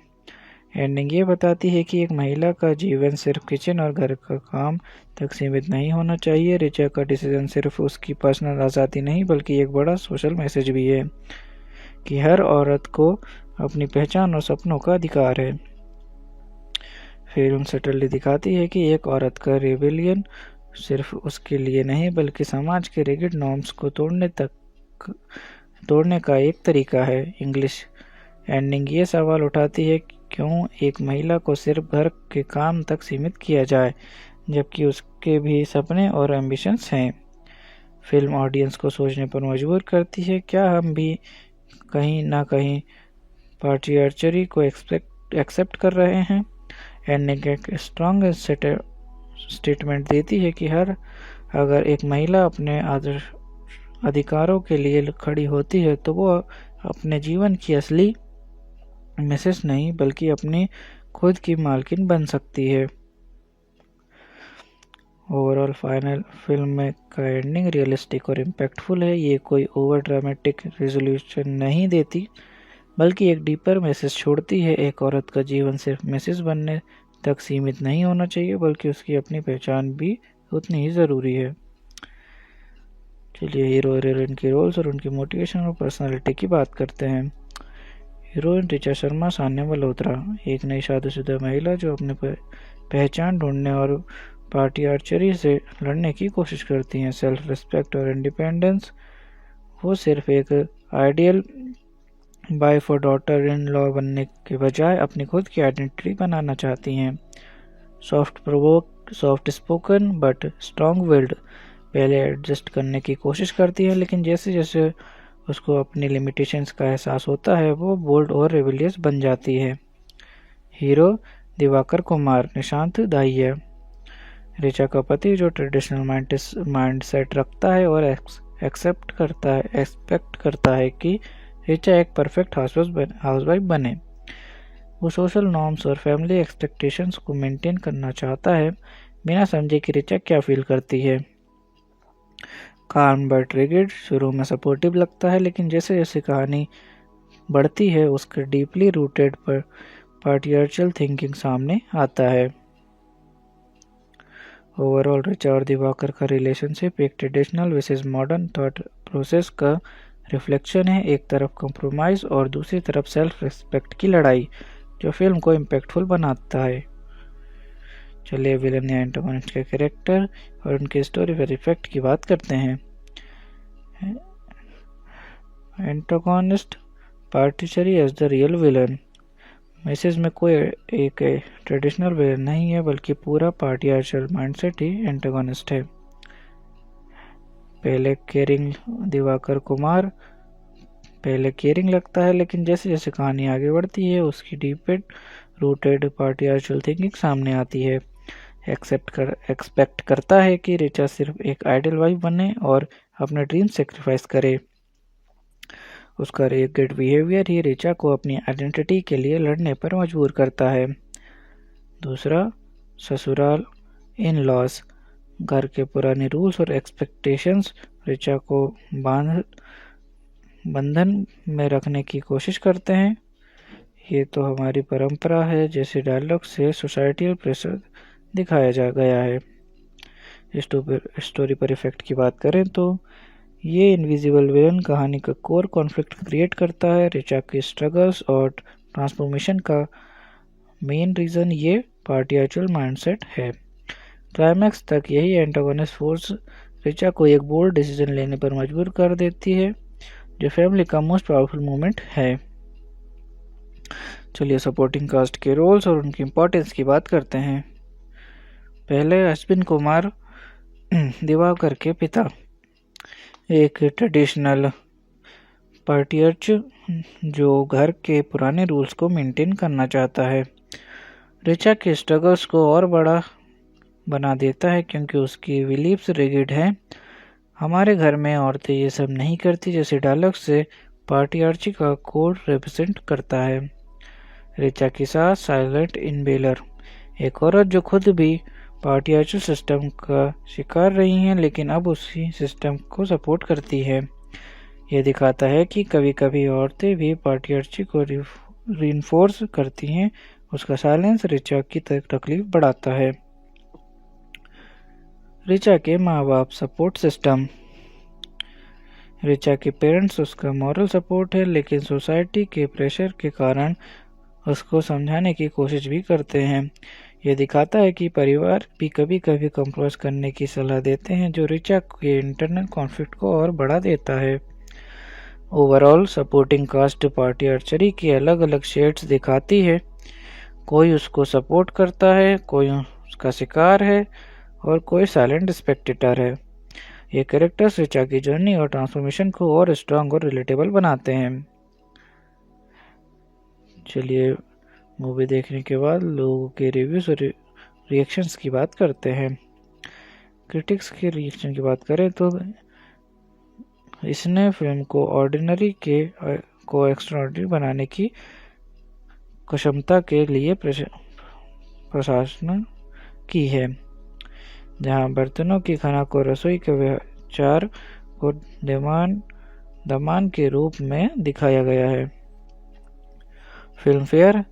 एंडिंग ये बताती है कि एक महिला का जीवन सिर्फ किचन और घर का काम तक सीमित नहीं होना चाहिए। रिचा का डिसीजन सिर्फ उसकी पर्सनल आज़ादी नहीं, बल्कि एक बड़ा सोशल मैसेज भी है कि हर औरत को अपनी पहचान और सपनों का अधिकार है। फिल्म सटली दिखाती है कि एक औरत का रिबेलियन सिर्फ उसके लिए नहीं, बल्कि समाज के रिगिड नॉर्म्स को तोड़ने का एक तरीका है। इंग्लिश एंडिंग ये सवाल उठाती है क्यों एक महिला को सिर्फ घर के काम तक सीमित किया जाए, जबकि उसके भी सपने और एम्बिशंस हैं। फिल्म ऑडियंस को सोचने पर मजबूर करती है, क्या हम भी कहीं ना कहीं पैट्रियार्ची को एक्सेप्ट कर रहे हैं। एंडिंग एक स्ट्रॉन्ग स्टेटमेंट देती है कि अगर एक महिला अपने अधिकारों के लिए खड़ी होती है तो वो अपने जीवन की असली मिसेस नहीं, बल्कि अपनी खुद की मालकिन बन सकती है। ओवरऑल फाइनल फिल्म में का एंडिंग रियलिस्टिक और इम्पैक्टफुल है। ये कोई ओवर ड्रामेटिक रेजोल्यूशन नहीं देती, बल्कि एक डीपर मैसेज छोड़ती है। एक औरत का जीवन सिर्फ मिसेस बनने तक सीमित नहीं होना चाहिए, बल्कि उसकी अपनी पहचान भी उतनी ही ज़रूरी है। चलिए हीरो और हीरोइन की रोल्स और उनकी मोटिवेशन और पर्सनालिटी की बात करते हैं। हीरोइन रिचा शर्मा सान्या मल्होत्रा एक नई शादीशुदा महिला जो अपने पहचान ढूंढने और पैट्रियार्ची से लड़ने की कोशिश करती हैं। सेल्फ रिस्पेक्ट और इंडिपेंडेंस। वो सिर्फ एक आइडियल वाइफ और डॉटर इन लॉ बनने के बजाय अपनी खुद की आइडेंटिटी बनाना चाहती हैं। Soft spoken but strong willed. पहले एडजस्ट करने की कोशिश करती है, लेकिन जैसे जैसे उसको अपनी लिमिटेशंस का एहसास होता है वो बोल्ड और रेबिलियस बन जाती है। हीरो दिवाकर कुमार निशांत दाहिया। रिचा का पति जो ट्रेडिशनल माइंडसेट रखता है और एक्सपेक्ट करता है कि रिचा एक परफेक्ट हाउसवाइफ बने। वो सोशल नॉर्म्स और फैमिली एक्सपेक्टेशंस को मेंटेन करना चाहता है, बिना समझे कि रिचा क्या फील करती है। काम बट रिगिड शुरू में सपोर्टिव लगता है, लेकिन जैसे जैसे कहानी बढ़ती है उसका डीपली रूटेड पर पार्टियार्चल थिंकिंग सामने आता है। ओवरऑल रिचा और दिवाकर का रिलेशनशिप एक traditional versus modern thought process का रिफ्लेक्शन है। एक तरफ कंप्रोमाइज और दूसरी तरफ सेल्फ रिस्पेक्ट की लड़ाई, जो फिल्म को इम्पैक्टफुल बनाता है। चलिए विलन या एंटागोनिस्ट के कैरेक्टर और उनके स्टोरी पर इफेक्ट की बात करते हैं। एंटागोनिस्ट पार्टिचरी as the real villain. Message में कोई एक ट्रेडिशनल विलन नहीं है, बल्कि पूरा पार्टियार्चल माइंडसेट ही एंटागोनिस्ट है। पहले केयरिंग लगता है, लेकिन जैसे जैसे कहानी आगे बढ़ती है उसकी डीपेड रूटेड पार्टियार्चल थिंकिंग सामने आती है। एक्सपेक्ट करता है कि रिचा सिर्फ एक आइडियल वाइफ बने और अपने ड्रीम सेक्रीफाइस करे। उसका रेगेड बिहेवियर ही रिचा को अपनी आइडेंटिटी के लिए लड़ने पर मजबूर करता है। दूसरा, ससुराल इन लॉस। घर के पुराने रूल्स और एक्सपेक्टेशंस रिचा को बंधन में रखने की कोशिश करते हैं। ये तो हमारी परंपरा है जैसे डायलॉग से सोसाइटल प्रेशर दिखाया जा गया है। स्टोरी पर इफेक्ट की बात करें तो ये इनविजिबल विलन कहानी का कोर कॉन्फ्लिक्ट क्रिएट करता है। रिचा की स्ट्रगल्स और ट्रांसफॉर्मेशन का मेन रीज़न ये पार्टियार्चल माइंडसेट है। क्लाइमैक्स तक यही एंटागोनिस्ट फोर्स रिचा को एक बोल्ड डिसीजन लेने पर मजबूर कर देती है, जो फैमिली का मोस्ट पावरफुल मोमेंट है। चलिए सपोर्टिंग कास्ट के रोल्स और उनकी इम्पोर्टेंस की बात करते हैं। पहले अश्विन कुमार, दिवाकर के पिता, एक ट्रेडिशनल पार्टियर्च जो घर के पुराने रूल्स को मेंटेन करना चाहता है। रिचा के स्ट्रगल्स को और बड़ा बना देता है क्योंकि उसकी बिलीव्स रिगिड हैं। हमारे घर में औरतें ये सब नहीं करती जैसे डायलॉग से पार्टियार्ची का कोड रिप्रेजेंट करता है। रिचा की सास साइलेंट इनबेलर, एक औरत जो खुद भी पार्टियार्चल सिस्टम का शिकार रही हैं, लेकिन अब उसी सिस्टम को सपोर्ट करती है। यह दिखाता है कि कभी कभी औरतें भी पार्टियार्ची को रिइंफोर्स करती हैं। उसका साइलेंस रिचा की तकलीफ बढ़ाता है। रिचा के माँ बाप सपोर्ट सिस्टम। रिचा के पेरेंट्स उसका मॉरल सपोर्ट है, लेकिन सोसाइटी के प्रेशर के कारण उसको समझाने की कोशिश भी करते हैं। यह दिखाता है कि परिवार भी कभी कभी कंप्रोमाइज करने की सलाह देते हैं, जो रिचा के इंटरनल कॉन्फ्लिक्ट को और बढ़ा देता है। ओवरऑल सपोर्टिंग कास्ट पार्टियार्चरी के अलग अलग शेड्स दिखाती है। कोई उसको सपोर्ट करता है, कोई उसका शिकार है और कोई साइलेंट स्पेक्टेटर है। ये कैरेक्टर्स रिचा की जर्नी और ट्रांसफॉर्मेशन को और स्ट्रांग और रिलेटेबल बनाते हैं। चलिए मूवी देखने के बाद लोगों के रिव्यूज और रिएक्शंस की बात करते हैं। क्रिटिक्स के रिएक्शन की बात करें तो इसने फिल्म को ऑर्डिनरी को एक्स्ट्राऑर्डिनरी बनाने की क्षमता के लिए प्रशंसा की है। जहां बर्तनों की खाना को रसोई के विचार को दमान के रूप में दिखाया गया है। फिल्म फेयर,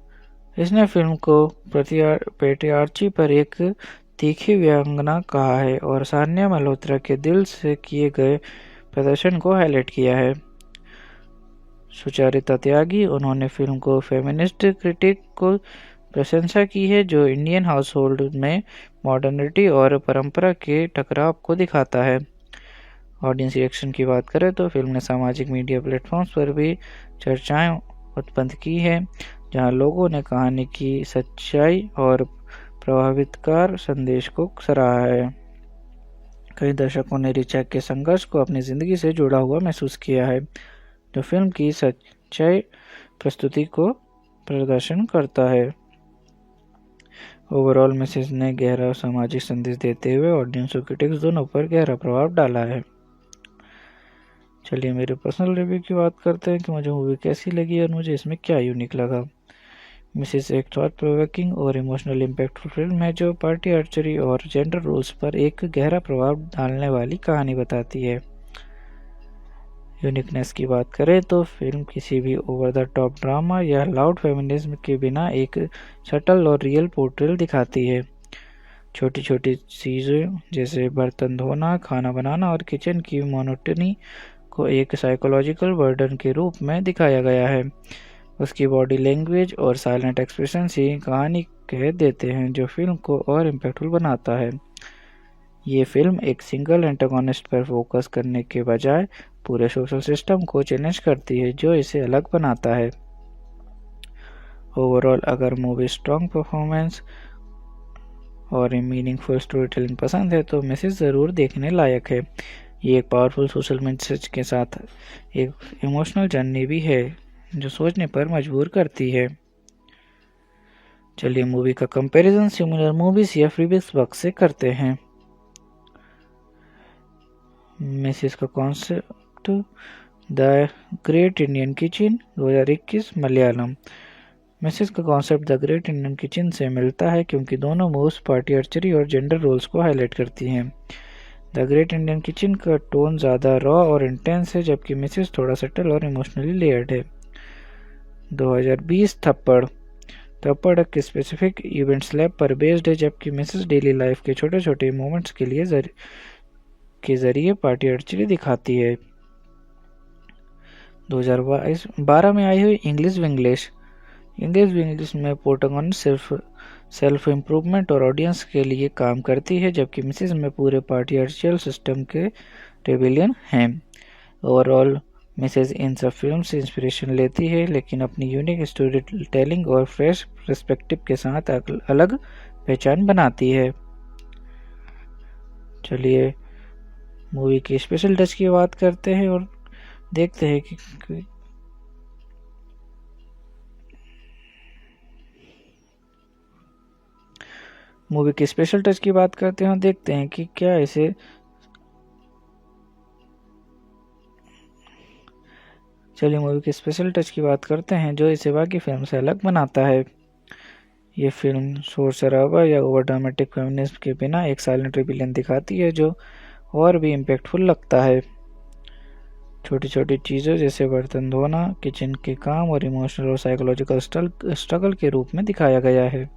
इसने फिल्म को पेट्रियार्ची पर एक तीखी व्यंग्यात्मक कहा है और सान्या मल्होत्रा के दिल से किए गए प्रदर्शन को हाईलाइट किया है। सुचारिता त्यागी, उन्होंने फिल्म को फेमिनिस्ट क्रिटिक को प्रशंसा की है, जो इंडियन हाउसहोल्ड में मॉडर्निटी और परंपरा के टकराव को दिखाता है। ऑडियंस रिएक्शन की बात करें तो फिल्म ने सामाजिक मीडिया प्लेटफॉर्म्स पर भी चर्चाएं उत्पन्न की है, जहां लोगों ने कहानी की सच्चाई और प्रभावितकार संदेश को सराहा है। कई दर्शकों ने रिचा के संघर्ष को अपनी जिंदगी से जुड़ा हुआ महसूस किया है, जो फिल्म की सच्चाई प्रस्तुति को प्रदर्शन करता है। ओवरऑल मैसेज ने गहरा सामाजिक संदेश देते हुए ऑडियंस और क्रिटिक्स दोनों पर गहरा प्रभाव डाला है। चलिए मेरे पर्सनल रिव्यू की बात करते हैं कि मुझे मूवी कैसी लगी और मुझे इसमें क्या यूनिक लगा। मिसेस एक थॉट प्रोवोकिंग और इमोशनल इम्पैक्टफुल फिल्म है जो पार्टी आर्चरी और जेंडर रोल्स पर एक गहरा प्रभाव डालने वाली कहानी बताती है। यूनिकनेस की बात करें तो फिल्म किसी भी ओवर द टॉप ड्रामा या लाउड फेमिनिज्म के बिना एक सटल और रियल पोर्ट्रेल दिखाती है। छोटी छोटी चीज़ें जैसे बर्तन धोना, खाना बनाना और किचन की मोनोटनी को एक साइकोलॉजिकल बर्डन के रूप में दिखाया गया है। उसकी बॉडी लैंग्वेज और साइलेंट एक्सप्रेशन ही कहानी कह देते हैं जो फिल्म को और इम्पैक्टफुल बनाता है। ये फिल्म एक सिंगल एंटागोनिस्ट पर फोकस करने के बजाय पूरे सोशल सिस्टम को चैलेंज करती है जो इसे अलग बनाता है। ओवरऑल अगर मूवी स्ट्रॉन्ग परफॉर्मेंस और मीनिंगफुल स्टोरी टेलिंग पसंद है तो मिसेस ज़रूर देखने लायक है। ये एक पावरफुल सोशल मैसेज के साथ एक इमोशनल जर्नी भी है जो सोचने पर मजबूर करती है। चलिए मूवी का कंपैरिजन सिमिलर मूवीज या फ्रीबिक्स बॉक्स से करते हैं। मिसेस का concept the great Indian kitchen 2021 Malayalam. Mrs का concept the great Indian kitchen से मिलता है क्योंकि दोनों मूव्स पार्टी आर्चरी और जेंडर रोल्स को हाईलाइट करती हैं। द ग्रेट इंडियन किचन का टोन ज़्यादा रॉ और इंटेंस है जबकि मिसेस थोड़ा सटल और इमोशनली लेयर्ड है। 2020 थप्पड़ एक स्पेसिफिक इवेंट स्लैब पर बेस्ड है जबकि मिसेस डेली लाइफ के छोटे छोटे मोमेंट्स के जरिए पार्टी आर्चरी दिखाती है। 2012 में आई हुई इंग्लिश विंग्लिश में प्रोटैगनिस्ट सिर्फ सेल्फ इम्प्रूवमेंट और ऑडियंस के लिए काम करती है जबकि मिसेस में पूरे पार्टी आर्चरियल सिस्टम के रेबेलियन हैं। ओवरऑल मिसेस इन सब फिल्म से इंस्पिरेशन लेती है लेकिन अपनी यूनिक स्टोरी टेलिंग और फ्रेश पर्सपेक्टिव के साथ अलग पहचान बनाती है। चलिए मूवी की स्पेशल टच की बात करते हैं और देखते हैं कि मूवी की स्पेशल टच की बात करते हैं और देखते हैं कि क्या इसे चलिए मूवी की स्पेशल टच की बात करते हैं जो इसे बाकी फिल्म से अलग बनाता है। ये फिल्म शोर शराबा या ओवर ड्रामेटिक फेमिनिज्म के बिना एक साइलेंट रिबेलियन दिखाती है जो और भी इम्पैक्टफुल लगता है। छोटी छोटी चीज़ों जैसे बर्तन धोना, किचन के काम और इमोशनल और साइकोलॉजिकल स्ट्रगल के रूप में दिखाया गया है।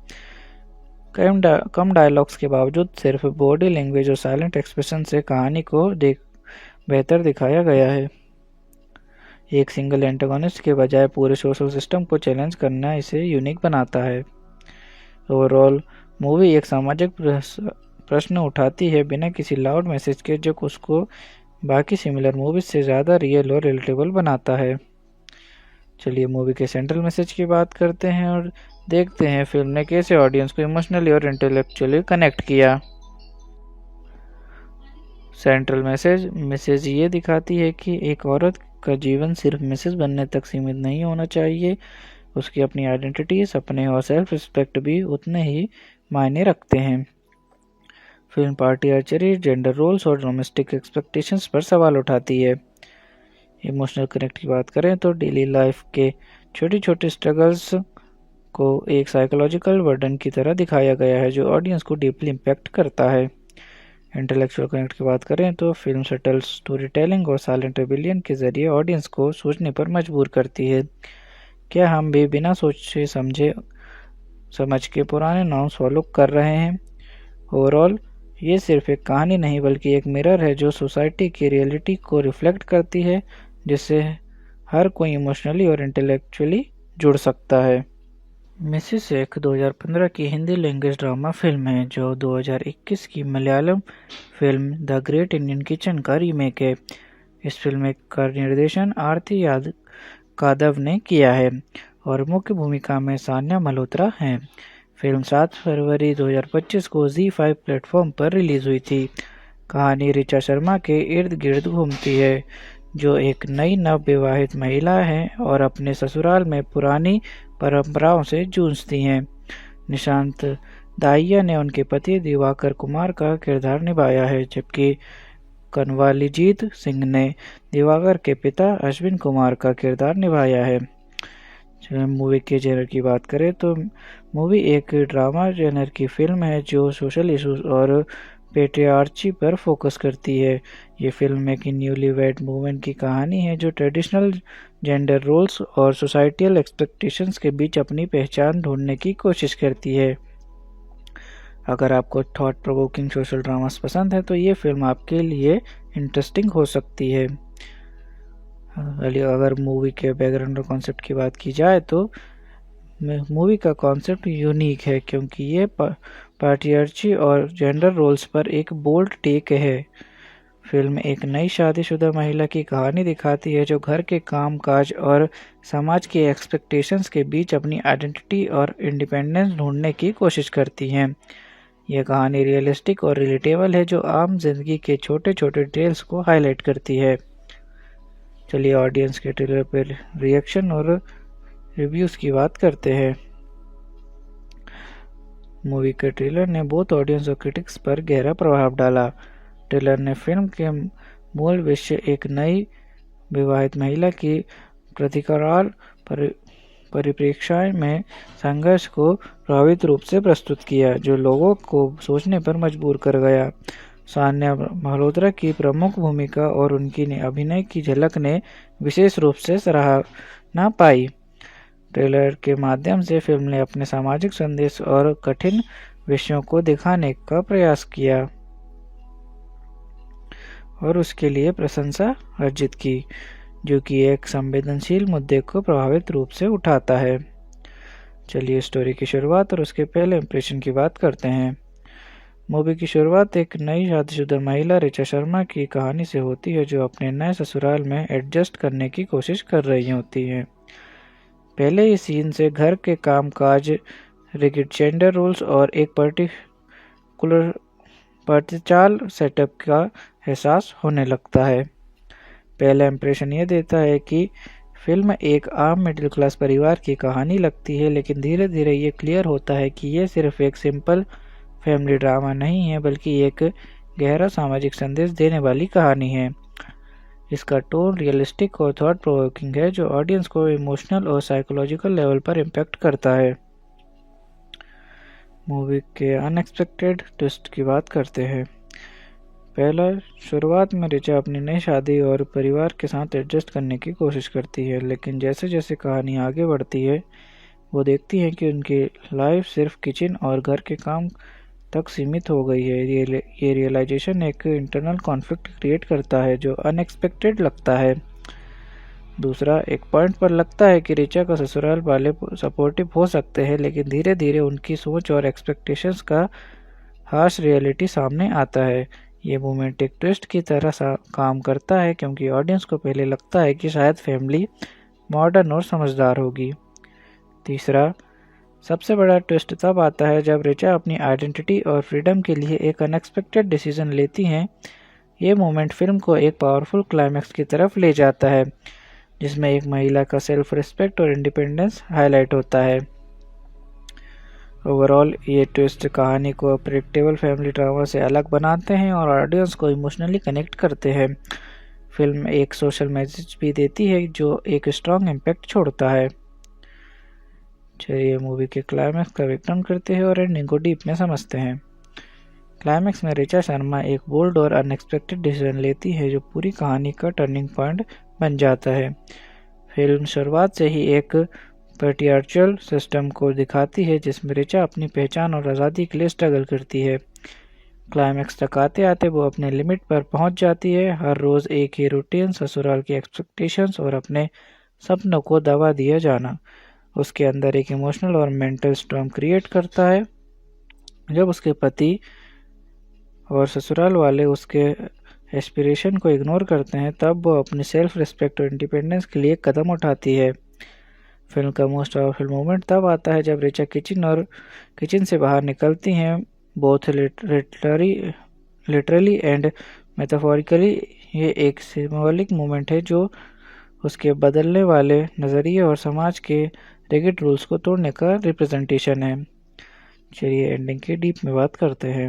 कम डायलॉग्स के बावजूद सिर्फ बॉडी लैंग्वेज और साइलेंट एक्सप्रेशन से कहानी को बेहतर दिखाया गया है। एक सिंगल एंटागोनिस्ट के बजाय पूरे सोशल सिस्टम को चैलेंज करना इसे यूनिक बनाता है। ओवरऑल मूवी एक सामाजिक प्रश्न उठाती है बिना किसी लाउड मैसेज के जो उसको बाकी सिमिलर मूवीज से ज़्यादा रियल और रिलेटेबल बनाता है। चलिए मूवी के सेंट्रल मैसेज की बात करते हैं और देखते हैं फिल्म ने कैसे ऑडियंस को इमोशनली और इंटेलेक्चुअली कनेक्ट किया। सेंट्रल मैसेज ये दिखाती है कि एक औरत का जीवन सिर्फ मिसेस बनने तक सीमित नहीं होना चाहिए। उसकी अपनी आइडेंटिटी, सपने और सेल्फ रिस्पेक्ट भी उतने ही मायने रखते हैं। Film party archery, gender roles और डोमेस्टिक एक्सपेक्टेशंस पर सवाल उठाती है। इमोशनल कनेक्ट की बात करें तो डेली लाइफ के छोटे छोटे स्ट्रगल्स को एक साइकोलॉजिकल बर्डन की तरह दिखाया गया है जो ऑडियंस को डीपली इम्पैक्ट करता है। इंटेलेक्चुअल कनेक्ट की बात करें तो फिल्म सटल स्टोरी टेलिंग और साइलेंट रेबेलियन के जरिए ऑडियंस को सोचने पर मजबूर करती है। क्या हम भी बिना सोचे समझ के पुराने नॉर्म्स फॉलो कर रहे हैं? ओवरऑल ये सिर्फ एक कहानी नहीं बल्कि एक मिरर है जो सोसाइटी की रियलिटी को रिफ्लेक्ट करती है जिससे हर कोई इमोशनली और इंटेलेक्चुअली जुड़ सकता है। मिसेस एक 2015 की हिंदी लैंग्वेज ड्रामा फिल्म है जो 2021 की Malayalam film the great Indian kitchen का रीमेक है। इस फिल्म का निर्देशन आरती यादव ने किया है और मुख्य भूमिका में सान्या मल्होत्रा हैं। फिल्म 7 फरवरी 2025 को ZEE5 प्लेटफॉर्म पर रिलीज हुई थी। कहानी ऋचा शर्मा के इर्द गिर्द घूमती है जो एक नई नवविवाहित महिला है और अपने ससुराल में पुरानी परंपराओं से जूझती हैं। निशांत दाहिया ने उनके पति दिवाकर कुमार का किरदार निभाया है जबकि कनवालीजीत सिंह ने दिवाकर के पिता अश्विन कुमार का किरदार निभाया है। चलिए मूवी के जेनर की बात करें तो मूवी एक ड्रामा जेनर की फिल्म है जो सोशल इश्यूज और पेट्रियार्ची पर फोकस करती है। ये फिल्म एक न्यूलीवैड मूवमेंट की कहानी है जो ट्रेडिशनल जेंडर रोल्स और सोसाइटियल एक्सपेक्टेशंस के बीच अपनी पहचान ढूंढने की कोशिश करती है। अगर आपको थॉट प्रोवोकिंग सोशल ड्रामास पसंद है तो ये फिल्म आपके लिए इंटरेस्टिंग हो सकती है। अगर मूवी के बैकग्राउंड और कॉन्सेप्ट की बात की जाए तो मूवी का कॉन्सेप्ट यूनिक है क्योंकि ये पैट्रियार्ची और जेंडर रोल्स पर एक बोल्ड टेक है। फिल्म एक नई शादीशुदा महिला की कहानी दिखाती है जो घर के काम-काज और समाज के एक्सपेक्टेशंस के बीच अपनी आइडेंटिटी और इंडिपेंडेंस ढूंढने की कोशिश करती है। यह कहानी रियलिस्टिक और रिलेटेबल है जो आम जिंदगी के छोटे छोटे डिटेल्स को हाईलाइट करती है। चलिए ऑडियंस के ट्रेलर पर रिएक्शन और रिव्यूज की बात करते हैं। मूवी के ट्रेलर ने बहुत ऑडियंस और क्रिटिक्स पर गहरा प्रभाव डाला। ट्रेलर ने फिल्म के मूल विषय एक नई विवाहित महिला की प्रतिकाराल परिप्रेक्ष्य में संघर्ष को प्रभावित रूप से प्रस्तुत किया जो लोगों को सोचने पर मजबूर कर गया। सान्या मल्होत्रा की प्रमुख भूमिका और उनकी अभिनय की झलक ने विशेष रूप से सराहना पाई। ट्रेलर के माध्यम से फिल्म ने अपने सामाजिक संदेश और कठिन विषयों को दिखाने का प्रयास किया और उसके लिए प्रशंसा अर्जित की, जो कि एक संवेदनशील मुद्दे को प्रभावित रूप से उठाता है। चलिए स्टोरी की शुरुआत और उसके पहले इंप्रेशन की बात करते हैं। मूवी की शुरुआत एक नई शादीशुदा महिला ऋचा शर्मा की कहानी से होती है जो अपने नए ससुराल में एडजस्ट करने की कोशिश कर रही होती है। पहले ही सीन से घर के कामकाज, रिगिड जेंडर रोल्स और एक पर्टिकुलर प्रतिचाल सेटअप का एहसास होने लगता है। पहला इंप्रेशन ये देता है कि फिल्म एक आम मिडिल क्लास परिवार की कहानी लगती है, लेकिन धीरे धीरे ये क्लियर होता है कि ये सिर्फ एक सिंपल फैमिली ड्रामा नहीं है बल्कि एक गहरा सामाजिक संदेश देने वाली कहानी है। इसका टोन रियलिस्टिक और थॉट प्रोवोकिंग है जो ऑडियंस को इमोशनल और साइकोलॉजिकल लेवल पर इम्पैक्ट करता है। मूवी के अनएक्सपेक्टेड ट्विस्ट की बात करते हैं। पहला, शुरुआत में ऋचा अपनी नई शादी और परिवार के साथ एडजस्ट करने की कोशिश करती है, लेकिन जैसे जैसे कहानी आगे बढ़ती है वो देखती है कि उनकी लाइफ सिर्फ किचन और घर के काम तक सीमित हो गई है। ये रियलाइजेशन एक इंटरनल कॉन्फ्लिक्ट क्रिएट करता है जो अनएक्सपेक्टेड लगता है। दूसरा, एक पॉइंट पर लगता है कि ऋचा का ससुराल वाले सपोर्टिव हो सकते हैं, लेकिन धीरे धीरे उनकी सोच और एक्सपेक्टेशंस का हार्श रियलिटी सामने आता है। ये मोमेंट एक ट्विस्ट की तरह काम करता है क्योंकि ऑडियंस को पहले लगता है कि शायद फैमिली मॉडर्न और समझदार होगी। तीसरा, सबसे बड़ा ट्विस्ट तब आता है जब ऋचा अपनी आइडेंटिटी और फ्रीडम के लिए एक अनएक्सपेक्टेड डिसीजन लेती हैं। ये मोमेंट फिल्म को एक पावरफुल क्लाइमैक्स की तरफ ले जाता है जिसमें एक महिला का सेल्फ रिस्पेक्ट और इंडिपेंडेंस हाईलाइट होता है। ओवरऑल ये ट्विस्ट कहानी को प्रेडिक्टेबल फैमिली ड्रामा से अलग बनाते हैं और ऑडियंस को इमोशनली कनेक्ट करते हैं। फिल्म एक सोशल मैसेज भी देती है जो एक स्ट्रॉन्ग इम्पैक्ट छोड़ता है। चलिए मूवी के क्लाइमैक्स का ब्रेकडाउन करते हैं और एंडिंग को डीप में समझते हैं। क्लाइमैक्स में ऋचा शर्मा एक बोल्ड और अनएक्सपेक्टेड डिसीजन लेती है जो पूरी कहानी का टर्निंग पॉइंट बन जाता है। फिल्म शुरुआत से ही एक पैट्रियार्चल सिस्टम को दिखाती है जिसमें ऋचा अपनी पहचान और आज़ादी के लिए स्ट्रगल करती है। क्लाइमैक्स तक आते आते वो अपने लिमिट पर पहुंच जाती है। हर रोज़ एक ही रूटीन, ससुराल की एक्सपेक्टेशंस और अपने सपनों को दबा दिया जाना उसके अंदर एक इमोशनल और मेंटल स्टॉर्म क्रिएट करता है। जब उसके पति और ससुराल वाले उसके एस्पिरेशन को इग्नोर करते हैं तब वो अपनी सेल्फ रिस्पेक्ट और इंडिपेंडेंस के लिए कदम उठाती है। फिल्म का मोस्ट पावरफुल मोमेंट तब आता है जब ऋचा किचन से बाहर निकलती हैं। बोथ लिटरली एंड मेटाफोरिकली ये एक सिंबॉलिक मोमेंट है जो उसके बदलने वाले नज़रिए और समाज के रिगिड रूल्स को तोड़ने का रिप्रेजेंटेशन है। चलिए एंडिंग के डीप में बात करते हैं।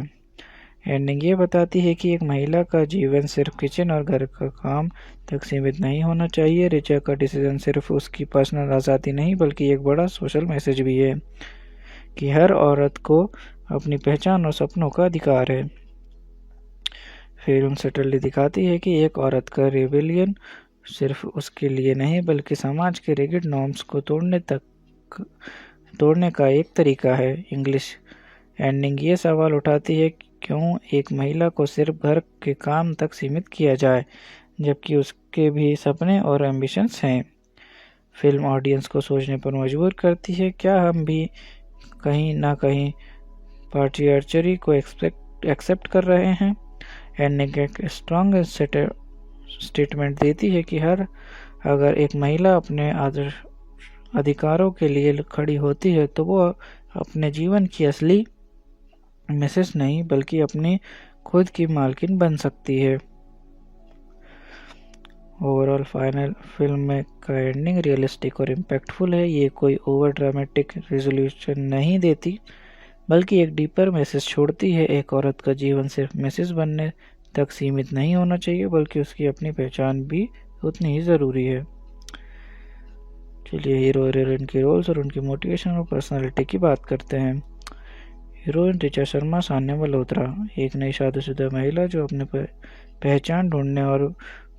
एंडिंग ये बताती है कि एक महिला का जीवन सिर्फ किचन और घर का काम तक सीमित नहीं होना चाहिए। ऋचा का डिसीजन सिर्फ उसकी पर्सनल आज़ादी नहीं बल्कि एक बड़ा सोशल मैसेज भी है कि हर औरत को अपनी पहचान और सपनों का अधिकार है। फिल्म सटली दिखाती है कि एक औरत का रेबेलियन सिर्फ उसके लिए नहीं बल्कि समाज के रिगिड नॉर्म्स को तोड़ने का एक तरीका है। इंग्लिश एंडिंग ये सवाल उठाती है क्यों एक महिला को सिर्फ घर के काम तक सीमित किया जाए जबकि उसके भी सपने और एम्बिशंस हैं। फिल्म ऑडियंस को सोचने पर मजबूर करती है, क्या हम भी कहीं ना कहीं पैट्रियार्ची को एक्सेप्ट कर रहे हैं। एंडिंग एक स्ट्रॉन्ग स्टेटमेंट देती है कि अगर एक महिला अपने अधिकारों के लिए खड़ी होती है तो वो अपने जीवन की असली मिसेस नहीं बल्कि अपनी खुद की मालकिन बन सकती है। ओवरऑल फाइनल फिल्म का एंडिंग रियलिस्टिक और इम्पैक्टफुल है। ये कोई ओवर ड्रामेटिक रेजोल्यूशन नहीं देती बल्कि एक डीपर मैसेज छोड़ती है। एक औरत का जीवन सिर्फ मिसेस बनने तक सीमित नहीं होना चाहिए बल्कि उसकी अपनी पहचान भी उतनी ही ज़रूरी है। चलिए हीरो और हीरोइन के रोल्स और उनकी मोटिवेशन और पर्सनालिटी की बात करते हैं। हीरोइन ऋचा शर्मा सान्या मल्होत्रा एक नई शादीशुदा महिला जो अपने पहचान ढूंढने और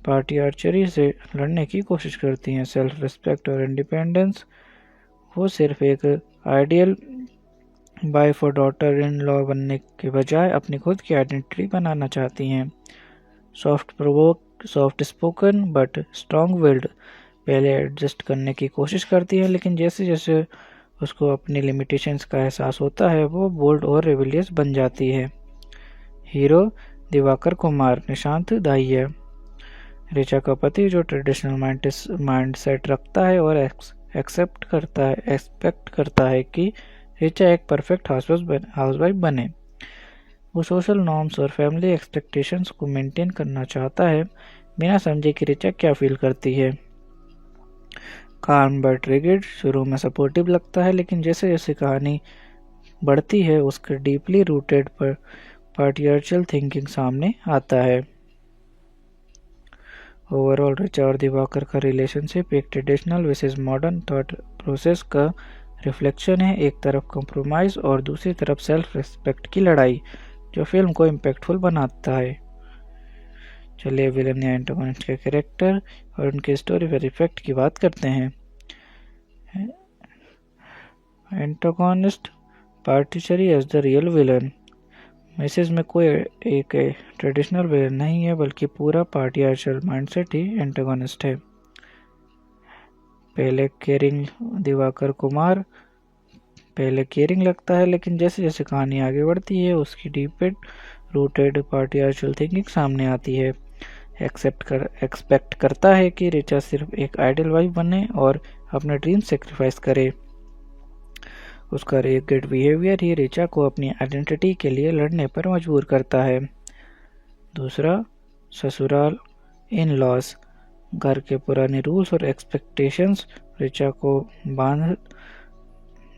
पैट्रियार्ची से लड़ने की कोशिश करती हैं। सेल्फ रिस्पेक्ट और इंडिपेंडेंस, वो सिर्फ एक आइडियल वाइफ और डॉटर इन लॉ बनने के बजाय अपनी खुद की आइडेंटिटी बनाना चाहती हैं। Soft spoken but strong willed, पहले एडजस्ट करने की कोशिश करती है लेकिन जैसे जैसे उसको अपनी लिमिटेशंस का एहसास होता है वो बोल्ड और रेबिलियस बन जाती है। हीरो दिवाकर कुमार निशांत दाहिया, ऋचा का पति जो ट्रेडिशनल माइंडसेट रखता है और एक्सपेक्ट करता है कि ऋचा एक परफेक्ट हाउसवाइफ बने। वो सोशल नॉर्म्स और फैमिली एक्सपेक्टेशंस को मेंटेन करना चाहता है बिना समझे कि ऋचा क्या फील करती है। काम बट रिगिड, शुरू में सपोर्टिव लगता है लेकिन जैसे जैसे कहानी बढ़ती है उसके डीपली रूटेड पर पैट्रियार्चल थिंकिंग सामने आता है। ओवरऑल ऋचा और दिवाकर का रिलेशनशिप एक traditional versus modern thought process का रिफ्लेक्शन है। एक तरफ कॉम्प्रोमाइज और दूसरी तरफ सेल्फ रिस्पेक्ट की लड़ाई जो फिल्म को इम्पैक्टफुल बनाता है। चलिए विलन या एंटागोनिस्ट के कैरेक्टर और उनके स्टोरी पर इफेक्ट की बात करते हैं। Antagonist patriarchy as the real villain, message में कोई एक ट्रेडिशनल विलन नहीं है बल्कि पूरा पैट्रियार्चल माइंडसेट ही एंटागोनिस्ट है। पहले केयरिंग लगता है लेकिन जैसे जैसे कहानी आगे बढ़ती है उसकी डीप रूटेड पैट्रियार्चल थिंकिंग सामने आती है। एक्सपेक्ट करता है कि ऋचा सिर्फ एक आइडियल वाइफ बने और अपने ड्रीम सेक्रीफाइस करे। उसका रेगेड बिहेवियर ही ऋचा को अपनी आइडेंटिटी के लिए लड़ने पर मजबूर करता है। दूसरा, ससुराल इन लॉस, घर के पुराने रूल्स और एक्सपेक्टेशंस ऋचा को